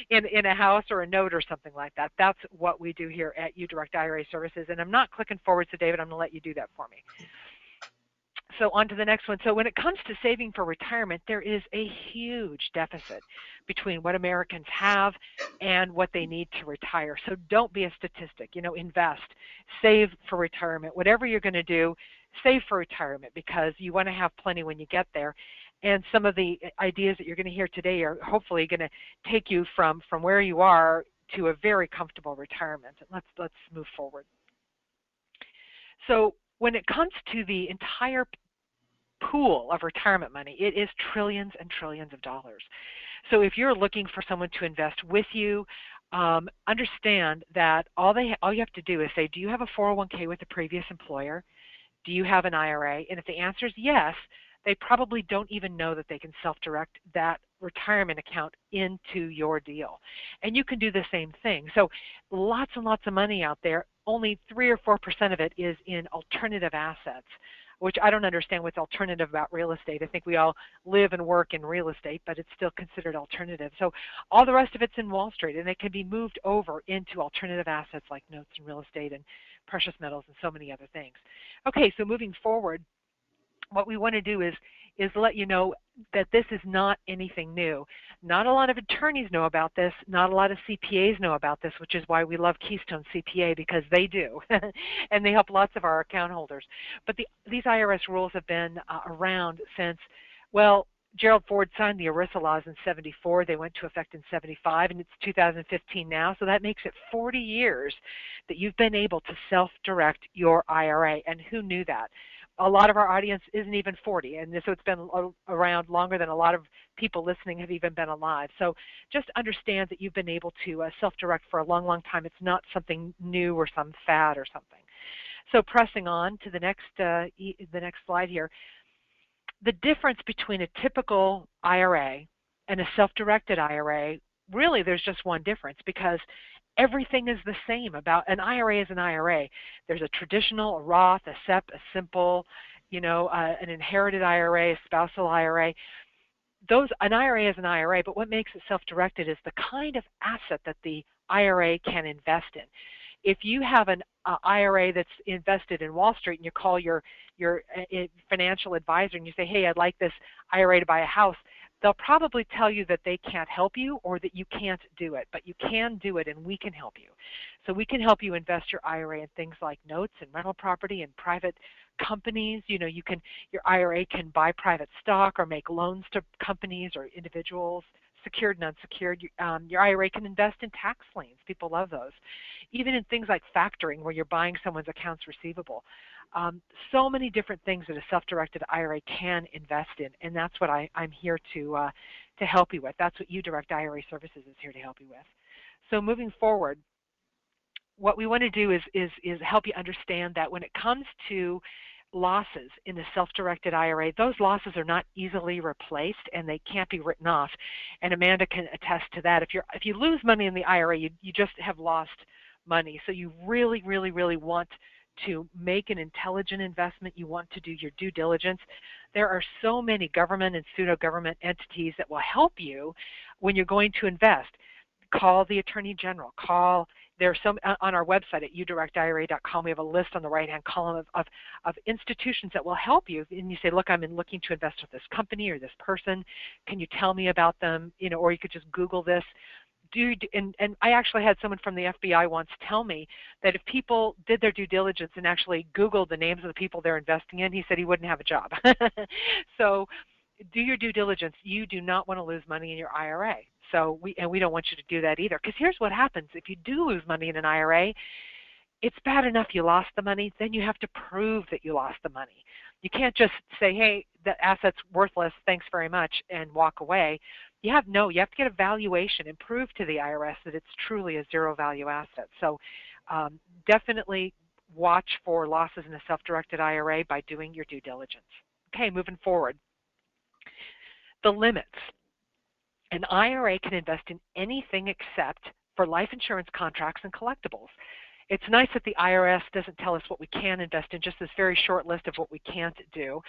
in a house or a note or something like that. That's what we do here at uDirect IRA Services. And I'm not clicking forward, so David, I'm going to let you do that for me. So on to the next one. So when it comes to saving for retirement, there is a huge deficit between what Americans have and what they need to retire. So don't be a statistic. Invest, save for retirement. Whatever you're going to do, save for retirement, because you want to have plenty when you get there. And some of the ideas that you're going to hear today are hopefully going to take you from where you are to a very comfortable retirement. Let's move forward. So when it comes to the entire pool of retirement money, it is trillions and trillions of dollars. So if you're looking for someone to invest with you, understand that all you have to do is say, do you have a 401k with a previous employer? Do you have an IRA? And if the answer is yes, they probably don't even know that they can self-direct that retirement account into your deal. And you can do the same thing. So lots and lots of money out there, only 3 or 4% of it is in alternative assets, which I don't understand what's alternative about real estate. I think we all live and work in real estate, but it's still considered alternative. So all the rest of it's in Wall Street, and it can be moved over into alternative assets like notes and real estate and precious metals and so many other things. Okay, so moving forward, what we want to do is let you know that this is not anything new. Not a lot of attorneys know about this. Not a lot of CPAs know about this, which is why we love Keystone CPA, because they do, and they help lots of our account holders. But these IRS rules have been around since, well, Gerald Ford signed the ERISA laws in '74. They went to effect in '75, and it's 2015 now. So that makes it 40 years that you've been able to self-direct your IRA. And who knew that? A lot of our audience isn't even 40, and so it's been around longer than a lot of people listening have even been alive. So just understand that you've been able to self-direct for a long, long time. It's not something new or some fad or something. So pressing on to the next slide here. The difference between a typical IRA and a self-directed IRA, really there's just one difference, because everything is the same about an IRA is an IRA. There's a traditional, a Roth, a SEP, a simple, an inherited IRA, a spousal IRA. An IRA is an IRA, but what makes it self-directed is the kind of asset that the IRA can invest in. If you have an IRA that's invested in Wall Street and you call your financial advisor and you say, hey, I'd like this IRA to buy a house, they'll probably tell you that they can't help you or that you can't do it, but you can do it and we can help you. So we can help you invest your IRA in things like notes and rental property and private companies. Your IRA can buy private stock or make loans to companies or individuals, secured and unsecured. Your IRA can invest in tax liens. People love those. Even in things like factoring, where you're buying someone's accounts receivable. So many different things that a self-directed IRA can invest in, and that's what I'm here to help you with. That's what uDirect IRA Services is here to help you with. So moving forward, what we want to do is help you understand that when it comes to losses in the self-directed IRA, those losses are not easily replaced and they can't be written off. And Amanda can attest to that. If you lose money in the IRA, you just have lost money. So you really, really, really want to make an intelligent investment. You want to do your due diligence. There are so many government and pseudo-government entities that will help you when you're going to invest. Call the Attorney General. There's some on our website at udirectira.com. We have a list on the right-hand column of institutions that will help you. And you say, look, I'm looking to invest with this company or this person. Can you tell me about them? Or you could just Google this. And I actually had someone from the FBI once tell me that if people did their due diligence and actually Googled the names of the people they're investing in, he said he wouldn't have a job. So do your due diligence. You do not want to lose money in your IRA. So we don't want you to do that either. Because here's what happens. If you do lose money in an IRA, it's bad enough you lost the money, then you have to prove that you lost the money. You can't just say, hey, the asset's worthless, thanks very much, and walk away. You have to get a valuation and prove to the IRS that it's truly a zero value asset. So definitely watch for losses in a self-directed IRA by doing your due diligence. Okay, moving forward. The limits. An IRA can invest in anything except for life insurance contracts and collectibles. It's nice that the IRS doesn't tell us what we can invest in, just this very short list of what we can't do.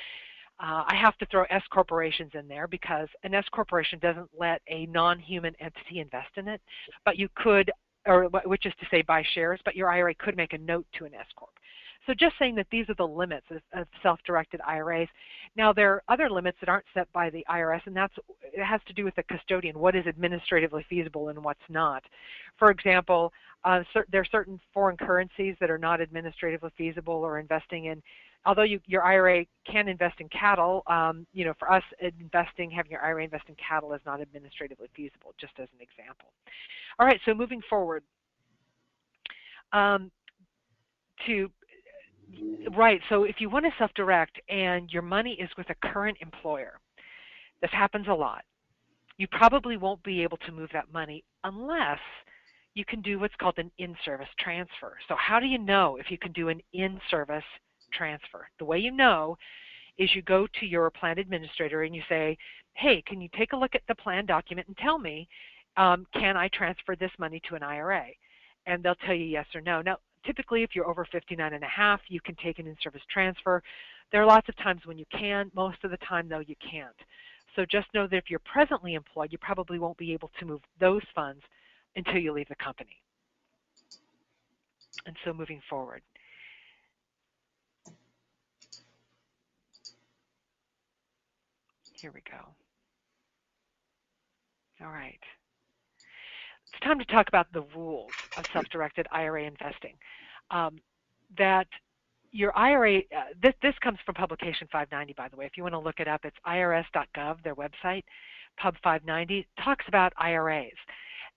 I have to throw S corporations in there because an S corporation doesn't let a non-human entity invest in it, but you could, or which is to say buy shares, but your IRA could make a note to an S corp. So just saying that these are the limits of self-directed IRAs. Now there are other limits that aren't set by the IRS, and it has to do with the custodian, what is administratively feasible and what's not. For example, there are certain foreign currencies that are not administratively feasible or investing in. Although your IRA can invest in cattle, for us, having your IRA invest in cattle is not administratively feasible, just as an example. All right, so moving forward. So if you want to self-direct and your money is with a current employer, this happens a lot. You probably won't be able to move that money unless you can do what's called an in-service transfer. So how do you know if you can do an in-service transfer? The way you know is you go to your plan administrator and you say, hey, can you take a look at the plan document and tell me, can I transfer this money to an IRA? And they'll tell you yes or no. Now, typically, if you're over 59 and a half, you can take an in-service transfer. There are lots of times when you can. Most of the time, though, you can't. So just know that if you're presently employed, you probably won't be able to move those funds until you leave the company. And so moving forward. Here we go. All right. It's time to talk about the rules of self-directed IRA investing. That your IRA, this comes from Publication 590, by the way. If you want to look it up, it's irs.gov, their website. Pub 590 talks about IRAs.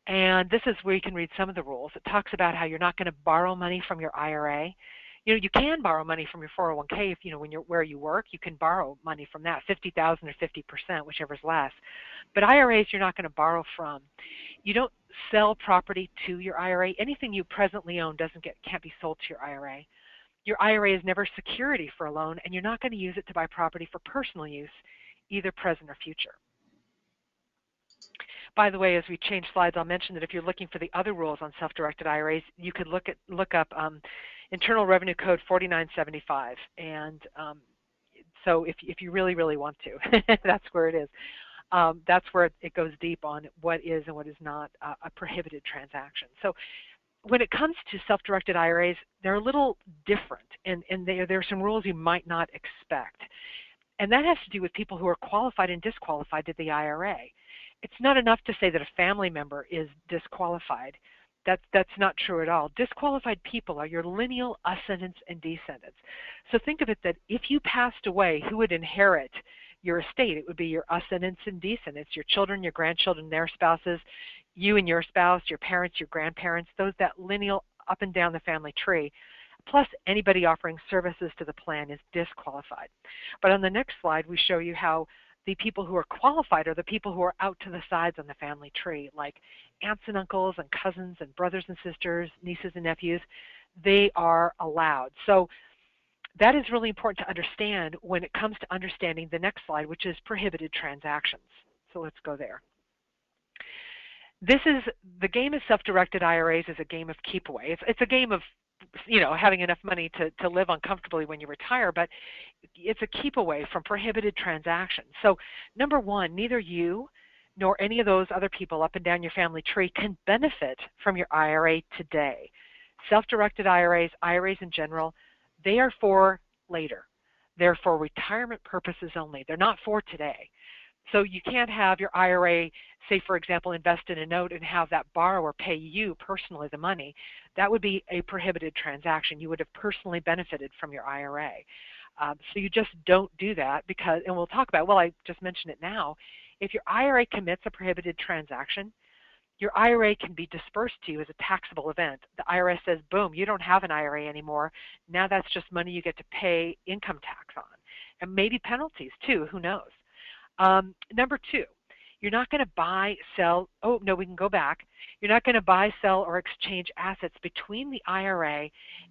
And this is where you can read some of the rules. It talks about how you're not going to borrow money from your IRA. You can borrow money from your 401k if where you work. You can borrow money from that, 50,000 or 50%, whichever's less. But IRAs, you're not going to borrow from. You don't sell property to your IRA. Anything you presently own can't be sold to your IRA. Your IRA is never security for a loan, and you're not going to use it to buy property for personal use, either present or future. By the way, as we change slides, I'll mention that if you're looking for the other rules on self-directed IRAs, you could look up Internal Revenue Code 4975. And so if you really, really want to, that's where it is. That's where it goes deep on what is and what is not a prohibited transaction. So when it comes to self-directed IRAs, they're a little different, and there are some rules you might not expect. And that has to do with people who are qualified and disqualified to the IRA. It's not enough to say that a family member is disqualified. That's not true at all. Disqualified people are your lineal ascendants and descendants. So think of it that if you passed away, who would inherit your estate? It would be your ascendants and descendants, your children, your grandchildren, their spouses, you and your spouse, your parents, your grandparents, that lineal up and down the family tree. Plus, anybody offering services to the plan is disqualified. But on the next slide, we show you how the people who are qualified are the people who are out to the sides on the family tree, like aunts and uncles and cousins and brothers and sisters, nieces and nephews. They are allowed. So that is really important to understand when it comes to understanding the next slide, which is prohibited transactions. So let's go there. The game of self-directed IRAs is a game of keep away. It's a game of having enough money to live uncomfortably when you retire, but it's a keep away from prohibited transactions. So number one, neither you nor any of those other people up and down your family tree can benefit from your IRA today. Self-directed IRAs in general, they are for later. They're for retirement purposes only. They're not for today. So you can't have your IRA, say, for example, invest in a note and have that borrower pay you personally the money. That would be a prohibited transaction. You would have personally benefited from your IRA. So you just don't do that because, and we'll talk about, well, I just mentioned it now, if your IRA commits a prohibited transaction, your IRA can be dispersed to you as a taxable event. The IRS says, boom, you don't have an IRA anymore. Now that's just money you get to pay income tax on, and maybe penalties too, who knows. Number two, you're not going to buy, sell, oh no, we can go back. You're not going to buy, sell, or exchange assets between the IRA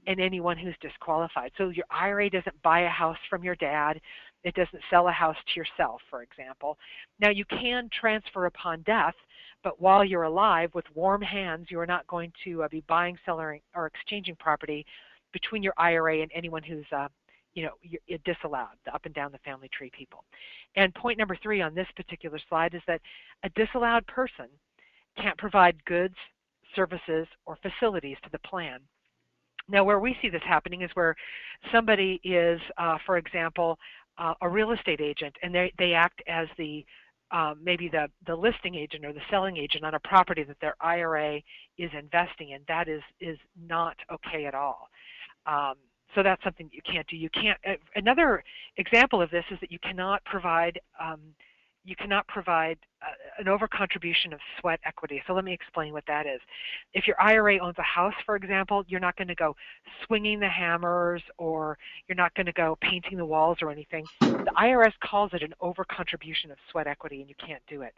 and anyone who's disqualified. So your IRA doesn't buy a house from your dad. It doesn't sell a house to yourself, for example. Now you can transfer upon death, but while you're alive with warm hands, you are not going to be buying, selling, or exchanging property between your IRA and anyone who's you're disallowed, the up and down the family tree people. And point number three on this particular slide is that a disallowed person can't provide goods, services, or facilities to the plan. Now, where we see this happening is where somebody is, for example, a real estate agent, and they act as the maybe the listing agent or the selling agent on a property that their IRA is investing in. That is not okay at all. So that's something you can't do. You can't. Another example of this is that you cannot provide an overcontribution of sweat equity. So let me explain what that is. If your IRA owns a house, for example, you're not going to go swinging the hammers, or you're not going to go painting the walls or anything. The IRS calls it an overcontribution of sweat equity, and you can't do it.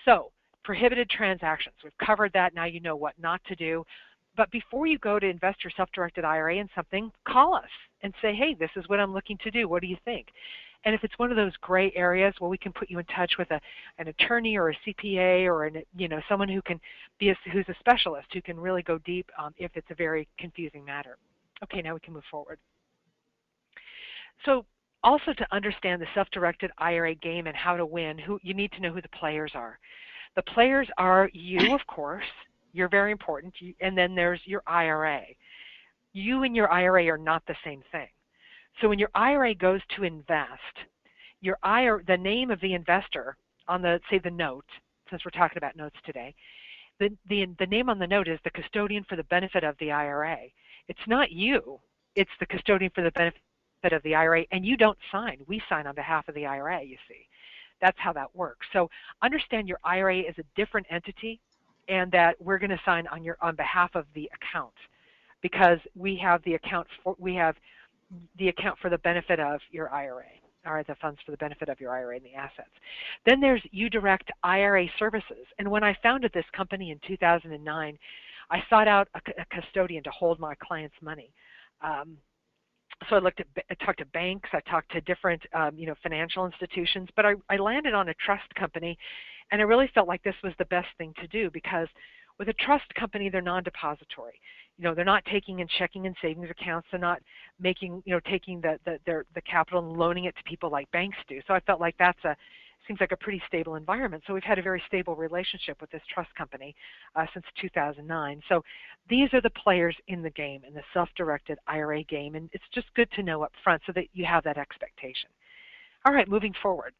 So prohibited transactions. We've covered that. Now you know what not to do. But before you go to invest your self-directed IRA in something, call us and say, hey, this is what I'm looking to do. What do you think? And if it's one of those gray areas, well, we can put you in touch with an attorney or a CPA or someone who can who's a specialist who can really go deep if it's a very confusing matter. Okay, now we can move forward. So also to understand the self-directed IRA game and how to win, you need to know who the players are. The players are you, of course. You're very important. And then there's your IRA. You and your IRA are not the same thing. So when your IRA goes to invest, the name of the investor on the note, since we're talking about notes today, the name on the note is the custodian for the benefit of the IRA. It's not you. It's the custodian for the benefit of the IRA, and you don't sign. We sign on behalf of the IRA, you see. That's how that works. So understand your IRA is a different entity, and that we're going to sign on behalf of the account, because we have the account for the benefit of your IRA, or the funds for the benefit of your IRA and the assets. Then there's uDirect IRA services, and when I founded this company in 2009, I sought out a custodian to hold my clients' money. So I talked to banks, I talked to different financial institutions, but I landed on a trust company, and I really felt like this was the best thing to do, because with a trust company, they're non-depository. They're not taking in checking and savings accounts. They're not taking the capital and loaning it to people like banks do. So I felt like seems like a pretty stable environment. So we've had a very stable relationship with this trust company since 2009. So these are the players in the game, in the self-directed IRA game, and it's just good to know up front so that you have that expectation. All right, moving forward.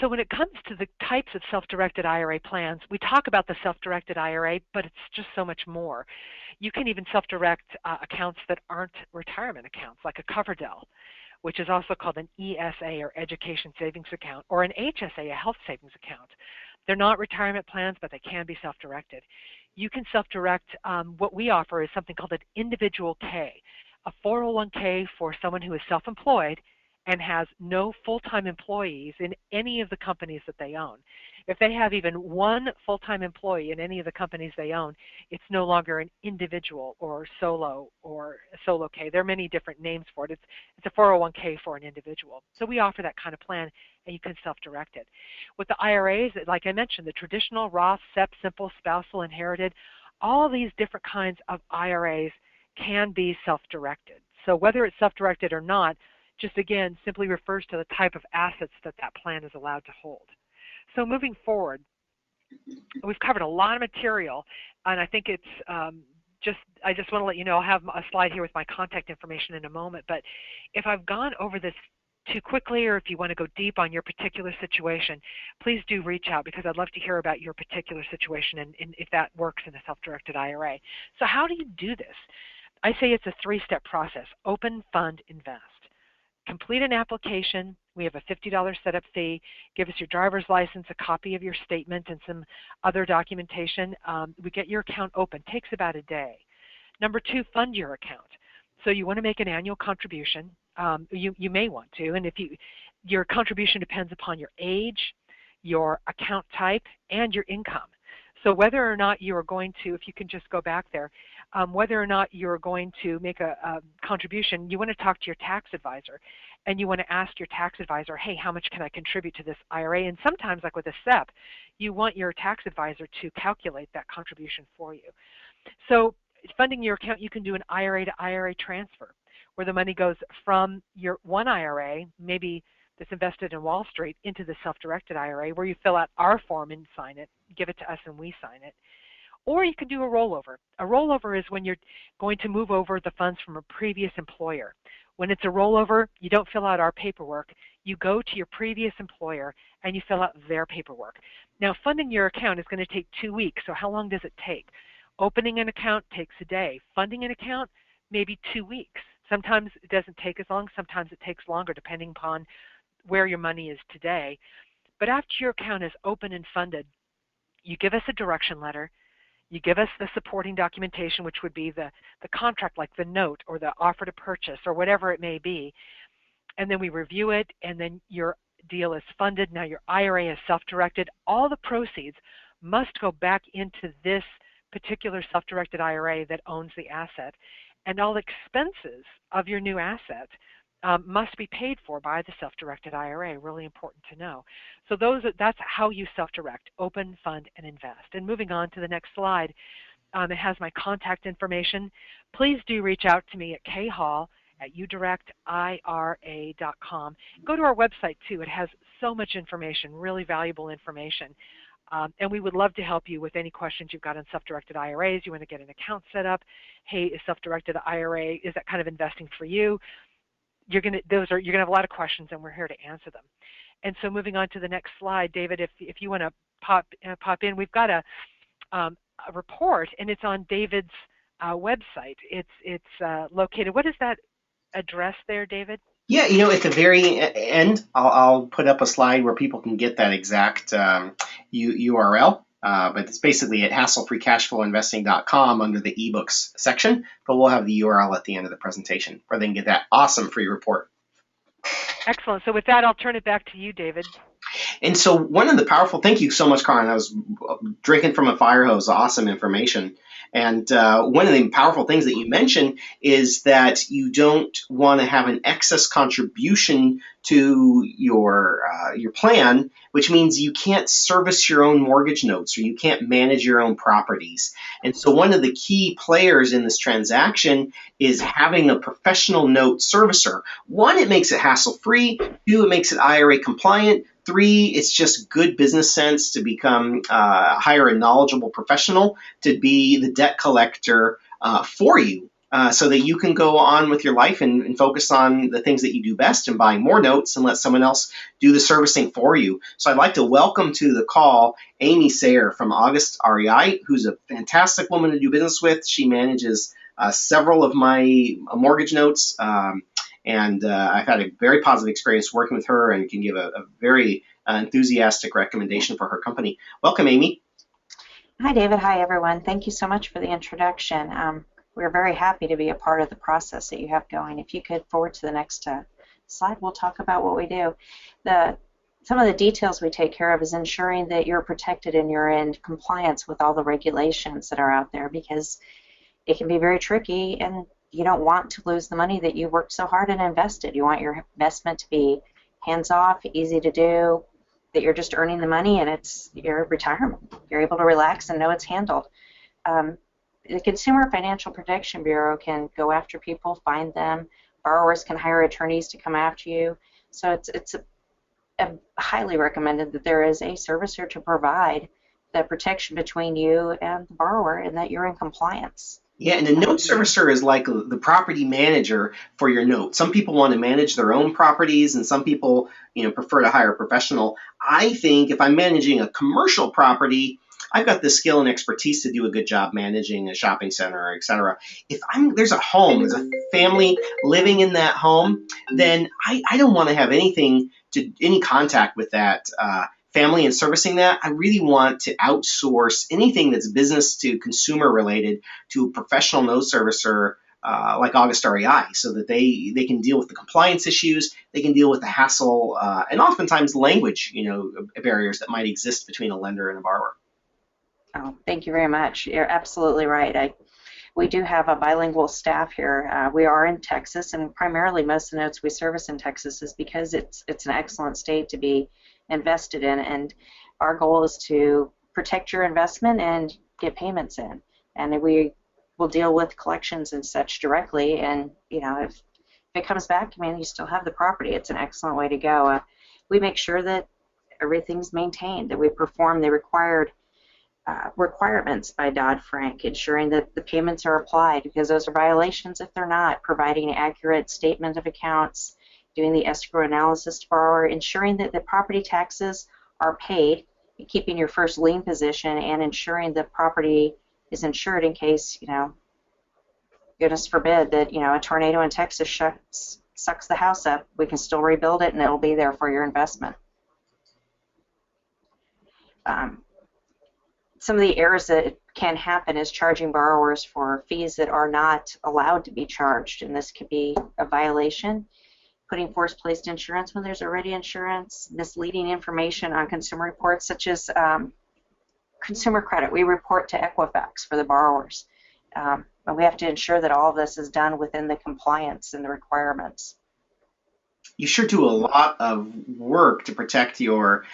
So when it comes to the types of self-directed IRA plans, we talk about the self-directed IRA, but it's just so much more. You can even self-direct accounts that aren't retirement accounts, like a Coverdell, which is also called an ESA, or Education Savings Account, or an HSA, a Health Savings Account. They're not retirement plans, but they can be self-directed. You can self-direct, what we offer is something called an individual K, a 401k for someone who is self-employed and has no full-time employees in any of the companies that they own. If they have even one full-time employee in any of the companies they own, it's no longer an individual or solo K. There are many different names for it. It's a 401k for an individual. So we offer that kind of plan, and you can self-direct it. With the IRAs, like I mentioned, the traditional Roth, SEP, simple, spousal, inherited, all these different kinds of IRAs can be self-directed. So whether it's self-directed or not, just again simply refers to the type of assets that plan is allowed to hold. So moving forward, we've covered a lot of material, and I think it's I just want to let you know, I'll have a slide here with my contact information in a moment, but if I've gone over this too quickly, or if you want to go deep on your particular situation, please do reach out, because I'd love to hear about your particular situation and if that works in a self-directed IRA. So how do you do this? I say it's a three-step process: open, fund, invest. Complete an application, We have a $50 setup fee. Give us your driver's license, a copy of your statement, and some other documentation. We get your account open. Takes about a day. Number two, fund your account. So you want to make an annual contribution. You may want to, and your contribution depends upon your age, your account type, and your income. So whether or not you are going to, if you can just go back there, whether or not you're going to make a contribution, you want to talk to your tax advisor, and you want to ask your tax advisor, hey, how much can I contribute to this IRA? And sometimes, like with a SEP, you want your tax advisor to calculate that contribution for you. So funding your account, you can do an IRA to IRA transfer, where the money goes from your one IRA, maybe that's invested in Wall Street, into the self-directed IRA, where you fill out our form and sign it, give it to us and we sign it. Or you can do a rollover. A rollover is when you're going to move over the funds from a previous employer. When it's a rollover, you don't fill out our paperwork. You go to your previous employer and you fill out their paperwork. Now, funding your account is going to take 2 weeks, so how long does it take? Opening an account takes a day. Funding an account, maybe 2 weeks. Sometimes it doesn't take as long. Sometimes it takes longer, depending upon where your money is today. But after your account is open and funded, you give us a direction letter. You give us the supporting documentation, which would be the contract, like the note or the offer to purchase or whatever it may be. And then we review it, and then your deal is funded. Now your IRA is self-directed. All the proceeds must go back into this particular self-directed IRA that owns the asset. And all expenses of your new asset must be paid for by the self-directed IRA. Really important to know. So that's how you self-direct: open, fund, and invest. And moving on to the next slide, it has my contact information. Please do reach out to me at uDirectIRA.com. Go to our website too. It has so much information, really valuable information. And we would love to help you with any questions you've got on self-directed IRAs. You want to get an account set up. Hey, is self-directed IRA, is that kind of investing for you? You're going to have a lot of questions, and we're here to answer them. And so moving on to the next slide, David, if you want to pop in, we've got a report, and it's on David's website. It's located. What is that address there, David? Yeah, at the very end, I'll put up a slide where people can get that exact URL. But it's basically at Hassle-Free-Cashflow-Investing.com under the ebooks section. But we'll have the URL at the end of the presentation where they can get that awesome free report. Excellent. So with that, I'll turn it back to you, David. And so one of the powerful, thank you so much, Karan. I was drinking from a fire hose, awesome information. And one of the powerful things that you mentioned is that you don't want to have an excess contribution to your plan, which means you can't service your own mortgage notes or you can't manage your own properties. And so one of the key players in this transaction is having a professional note servicer. One, it makes it hassle-free. Two, it makes it IRA compliant. Three, it's just good business sense to hire a knowledgeable professional to be the debt collector for you so that you can go on with your life and focus on the things that you do best and buying more notes and let someone else do the servicing for you. So I'd like to welcome to the call Amy Sayer from August REI, who's a fantastic woman to do business with. She manages several of my mortgage notes. And I've had a very positive experience working with her and can give a very enthusiastic recommendation for her company. Welcome, Amy. Hi, David. Hi, everyone. Thank you so much for the introduction. We're very happy to be a part of the process that you have going. If you could forward to the next slide, we'll talk about what we do. Some of the details we take care of is ensuring that you're protected and you're in compliance with all the regulations that are out there, because it can be very tricky, and you don't want to lose the money that you worked so hard and invested. You want your investment to be hands-off, easy to do, that you're just earning the money and it's your retirement. You're able to relax and know it's handled. The Consumer Financial Protection Bureau can go after people, find them. Borrowers can hire attorneys to come after you. So it's highly recommended that there is a servicer to provide the protection between you and the borrower and that you're in compliance. Yeah, and the note servicer is like the property manager for your note. Some people want to manage their own properties, and some people, prefer to hire a professional. I think if I'm managing a commercial property, I've got the skill and expertise to do a good job managing a shopping center, et cetera. If there's a home, there's a family living in that home, then I don't want to have anything any contact with that family and servicing that, I really want to outsource anything that's business to consumer related to a professional note servicer like August REI, so that they can deal with the compliance issues, they can deal with the hassle, and oftentimes language, barriers that might exist between a lender and a borrower. Oh, thank you very much. You're absolutely right. We do have a bilingual staff here. We are in Texas, and primarily most of the notes we service in Texas is because it's an excellent state to be invested in, and our goal is to protect your investment and get payments in. And we will deal with collections and such directly, and if it comes back, you still have the property. It's an excellent way to go. We make sure that everything's maintained, that we perform the required requirements by Dodd-Frank, ensuring that the payments are applied, because those are violations if they're not, providing an accurate statement of accounts, doing the escrow analysis to borrower, ensuring that the property taxes are paid, keeping your first lien position, and ensuring the property is insured in case, goodness forbid, that a tornado in Texas sucks the house up. We can still rebuild it, and it'll be there for your investment. Some of the errors that can happen is charging borrowers for fees that are not allowed to be charged, and this could be a violation. Putting force-placed insurance when there's already insurance, misleading information on consumer reports, such as consumer credit. We report to Equifax for the borrowers, and we have to ensure that all of this is done within the compliance and the requirements. You sure do a lot of work to protect your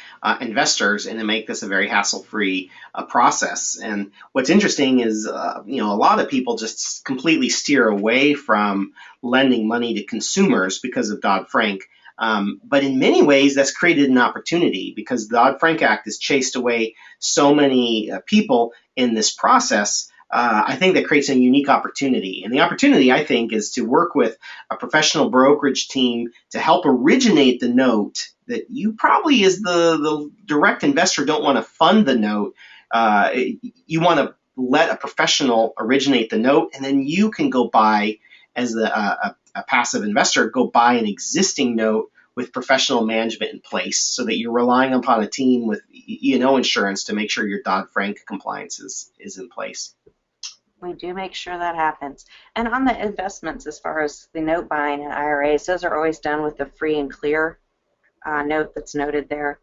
investors and to make this a very hassle-free process. And what's interesting is, a lot of people just completely steer away from lending money to consumers because of Dodd-Frank. But in many ways, that's created an opportunity, because the Dodd-Frank Act has chased away so many people in this process. I think that creates a unique opportunity. And the opportunity, I think, is to work with a professional brokerage team to help originate the note that you probably, as the direct investor, don't want to fund the note. You want to let a professional originate the note, and then you can go buy, as a passive investor, go buy an existing note with professional management in place, so that you're relying upon a team with insurance to make sure your Dodd-Frank compliance is in place. We do make sure that happens. And on the investments, as far as the note buying and IRAs, those are always done with the free and clear note that's noted there.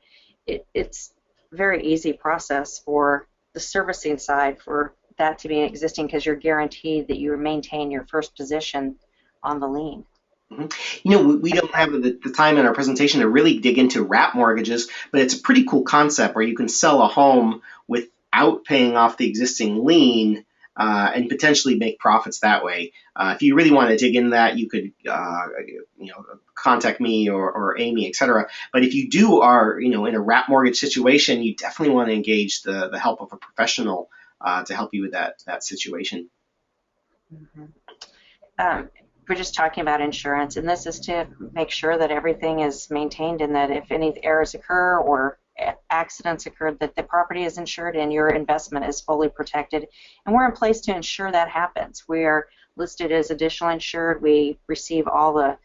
It's a very easy process for the servicing side for that to be existing, because you're guaranteed that you maintain your first position on the lien. Mm-hmm. We don't have the time in our presentation to really dig into wrap mortgages, but it's a pretty cool concept where you can sell a home without paying off the existing lien, and potentially make profits that way. If you really want to dig into that, you could contact me or Amy, etc. But if you are in a wrap mortgage situation, you definitely want to engage the help of a professional to help you with that situation. Mm-hmm. We're just talking about insurance, and this is to make sure that everything is maintained, and that if any errors occur or accidents occur, that the property is insured and your investment is fully protected. And we're in place to ensure that happens. We are listed as additional insured. We receive all the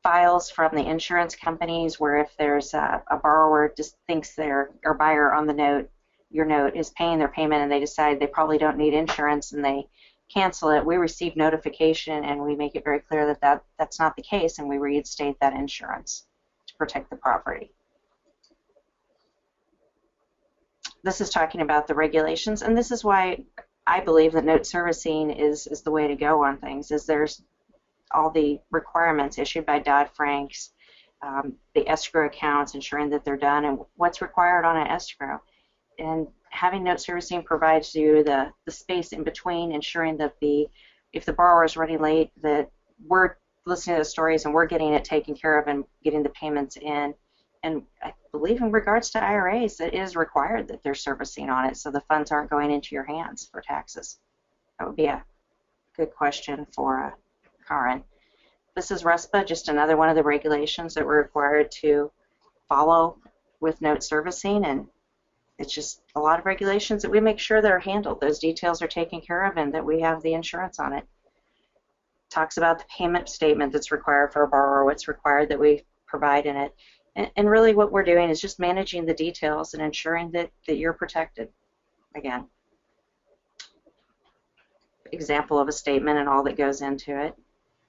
files from the insurance companies, where if there's a borrower just thinks or buyer on the note, your note is paying their payment, and they decide they probably don't need insurance and they cancel it, we receive notification, and we make it very clear that that's not the case, and we reinstate that insurance to protect the property. This is talking about the regulations, and this is why I believe that note servicing is the way to go on things. Is there's all the requirements issued by Dodd-Frank's, the escrow accounts, ensuring that they're done, and what's required on an escrow. And having note servicing provides you the space in between, ensuring that if the borrower is running late, that we're listening to the stories and we're getting it taken care of and getting the payments in. And I believe in regards to IRAs, it is required that there's servicing on it, so the funds aren't going into your hands for taxes. That would be a good question for Karan. This is RESPA, just another one of the regulations that we're required to follow with note servicing, and it's just a lot of regulations that we make sure that are handled. Those details are taken care of, and that we have the insurance on it. Talks about the payment statement that's required for a borrower, what's required that we provide in it. And really what we're doing is just managing the details and ensuring that you're protected. Again, example of a statement and all that goes into it.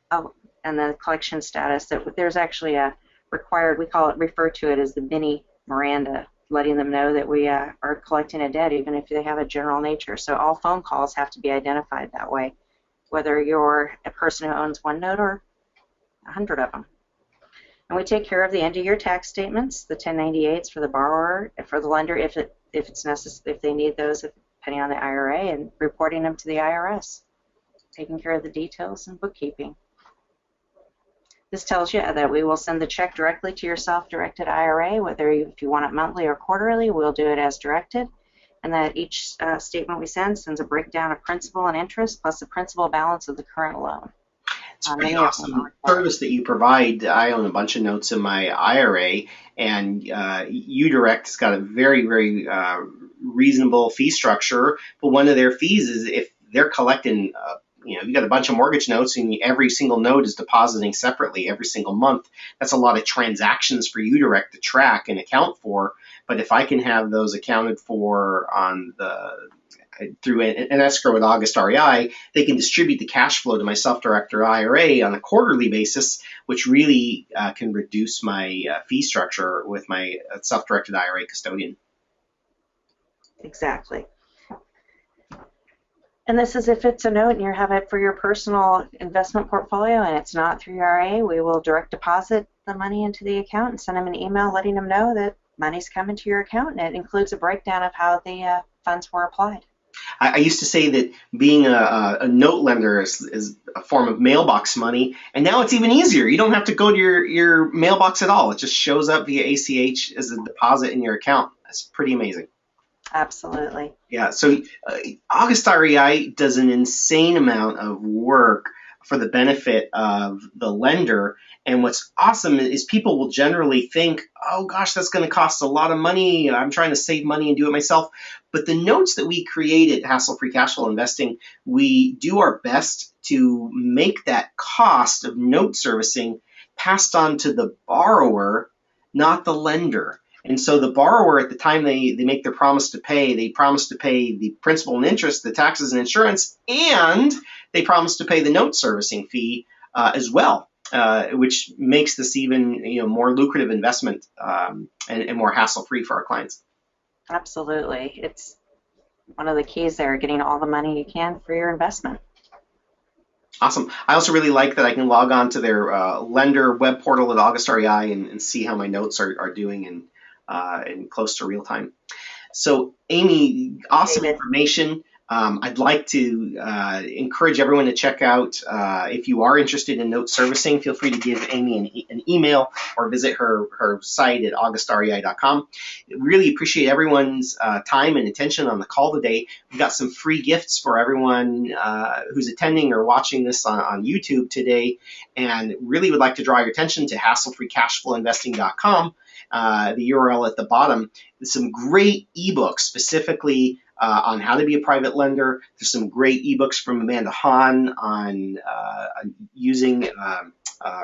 Oh, and the collection status, that there's actually a required, we refer to it as the mini Miranda, letting them know that we are collecting a debt even if they have a general nature. So all phone calls have to be identified that way, whether you're a person who owns one note or 100 of them. And we take care of the end-of-year tax statements, the 1098s for the borrower, for the lender if it's necessary, if they need those, depending on the IRA, and reporting them to the IRS, taking care of the details and bookkeeping. This tells you that we will send the check directly to your self-directed IRA, whether if you want it monthly or quarterly, we'll do it as directed, and that each statement we send sends a breakdown of principal and interest plus the principal balance of the current loan. It's a pretty awesome service that you provide. I own a bunch of notes in my IRA, and uDirect has got a very, very reasonable fee structure. But one of their fees is if they're collecting, you got a bunch of mortgage notes and every single note is depositing separately every single month. That's a lot of transactions for uDirect to track and account for. But if I can have those accounted for on through an escrow with August REI, they can distribute the cash flow to my self-directed IRA on a quarterly basis, which really can reduce my fee structure with my self-directed IRA custodian. Exactly. And this is if it's a note and you have it for your personal investment portfolio and it's not through your IRA, we will direct deposit the money into the account and send them an email letting them know that money's coming to your account, and it includes a breakdown of how the funds were applied. I used to say that being a note lender is a form of mailbox money, and now it's even easier. You don't have to go to your mailbox at all. It just shows up via ACH as a deposit in your account. That's pretty amazing. Absolutely. Yeah, so August REI does an insane amount of work for the benefit of the lender. And what's awesome is people will generally think, oh gosh, that's going to cost a lot of money. I'm trying to save money and do it myself. But the notes that we create at Hassle-Free Cashflow Investing, we do our best to make that cost of note servicing passed on to the borrower, not the lender. And so the borrower, at the time they make their promise to pay, they promise to pay the principal and interest, the taxes and insurance, and they promise to pay the note servicing fee as well, which makes this even more lucrative investment and more hassle-free for our clients. Absolutely. It's one of the keys there, getting all the money you can for your investment. Awesome. I also really like that I can log on to their lender web portal at August REI and see how my notes are doing in close to real time. So Amy, awesome information. I'd like to encourage everyone to check out, if you are interested in note servicing, feel free to give Amy an email or visit her site at augustrei.com. Really appreciate everyone's time and attention on the call today. We've got some free gifts for everyone who's attending or watching this on YouTube today, and really would like to draw your attention to hassle-free-cashflow-investing.com. The URL at the bottom. There's some great ebooks specifically on how to be a private lender. There's some great ebooks from Amanda Hahn on using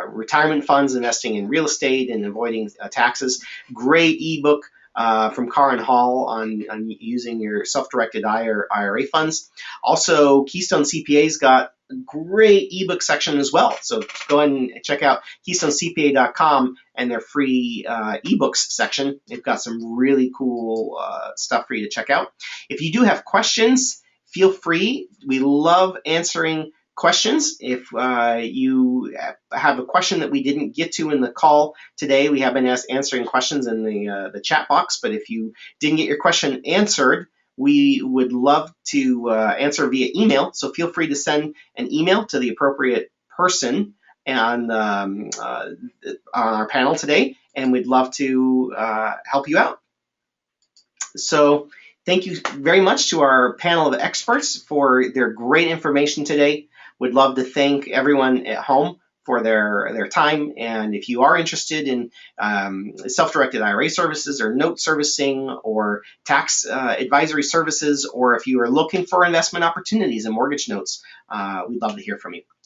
retirement funds, investing in real estate, and avoiding taxes. Great ebook from Karan on using your self-directed IRA funds. Also, Keystone CPA's got a great ebook section as well. So go ahead and check out KeystoneCPA.com and their free ebooks section. They've got some really cool stuff for you to check out. If you do have questions, feel free. We love answering questions. If you have a question that we didn't get to in the call today, we have been answering questions in the chat box. But if you didn't get your question answered, we would love to answer via email. So feel free to send an email to the appropriate person on our panel today, and we'd love to help you out. So thank you very much to our panel of experts for their great information today. Would love to thank everyone at home for their time. And if you are interested in self-directed IRA services or note servicing or tax advisory services, or if you are looking for investment opportunities and mortgage notes, we'd love to hear from you.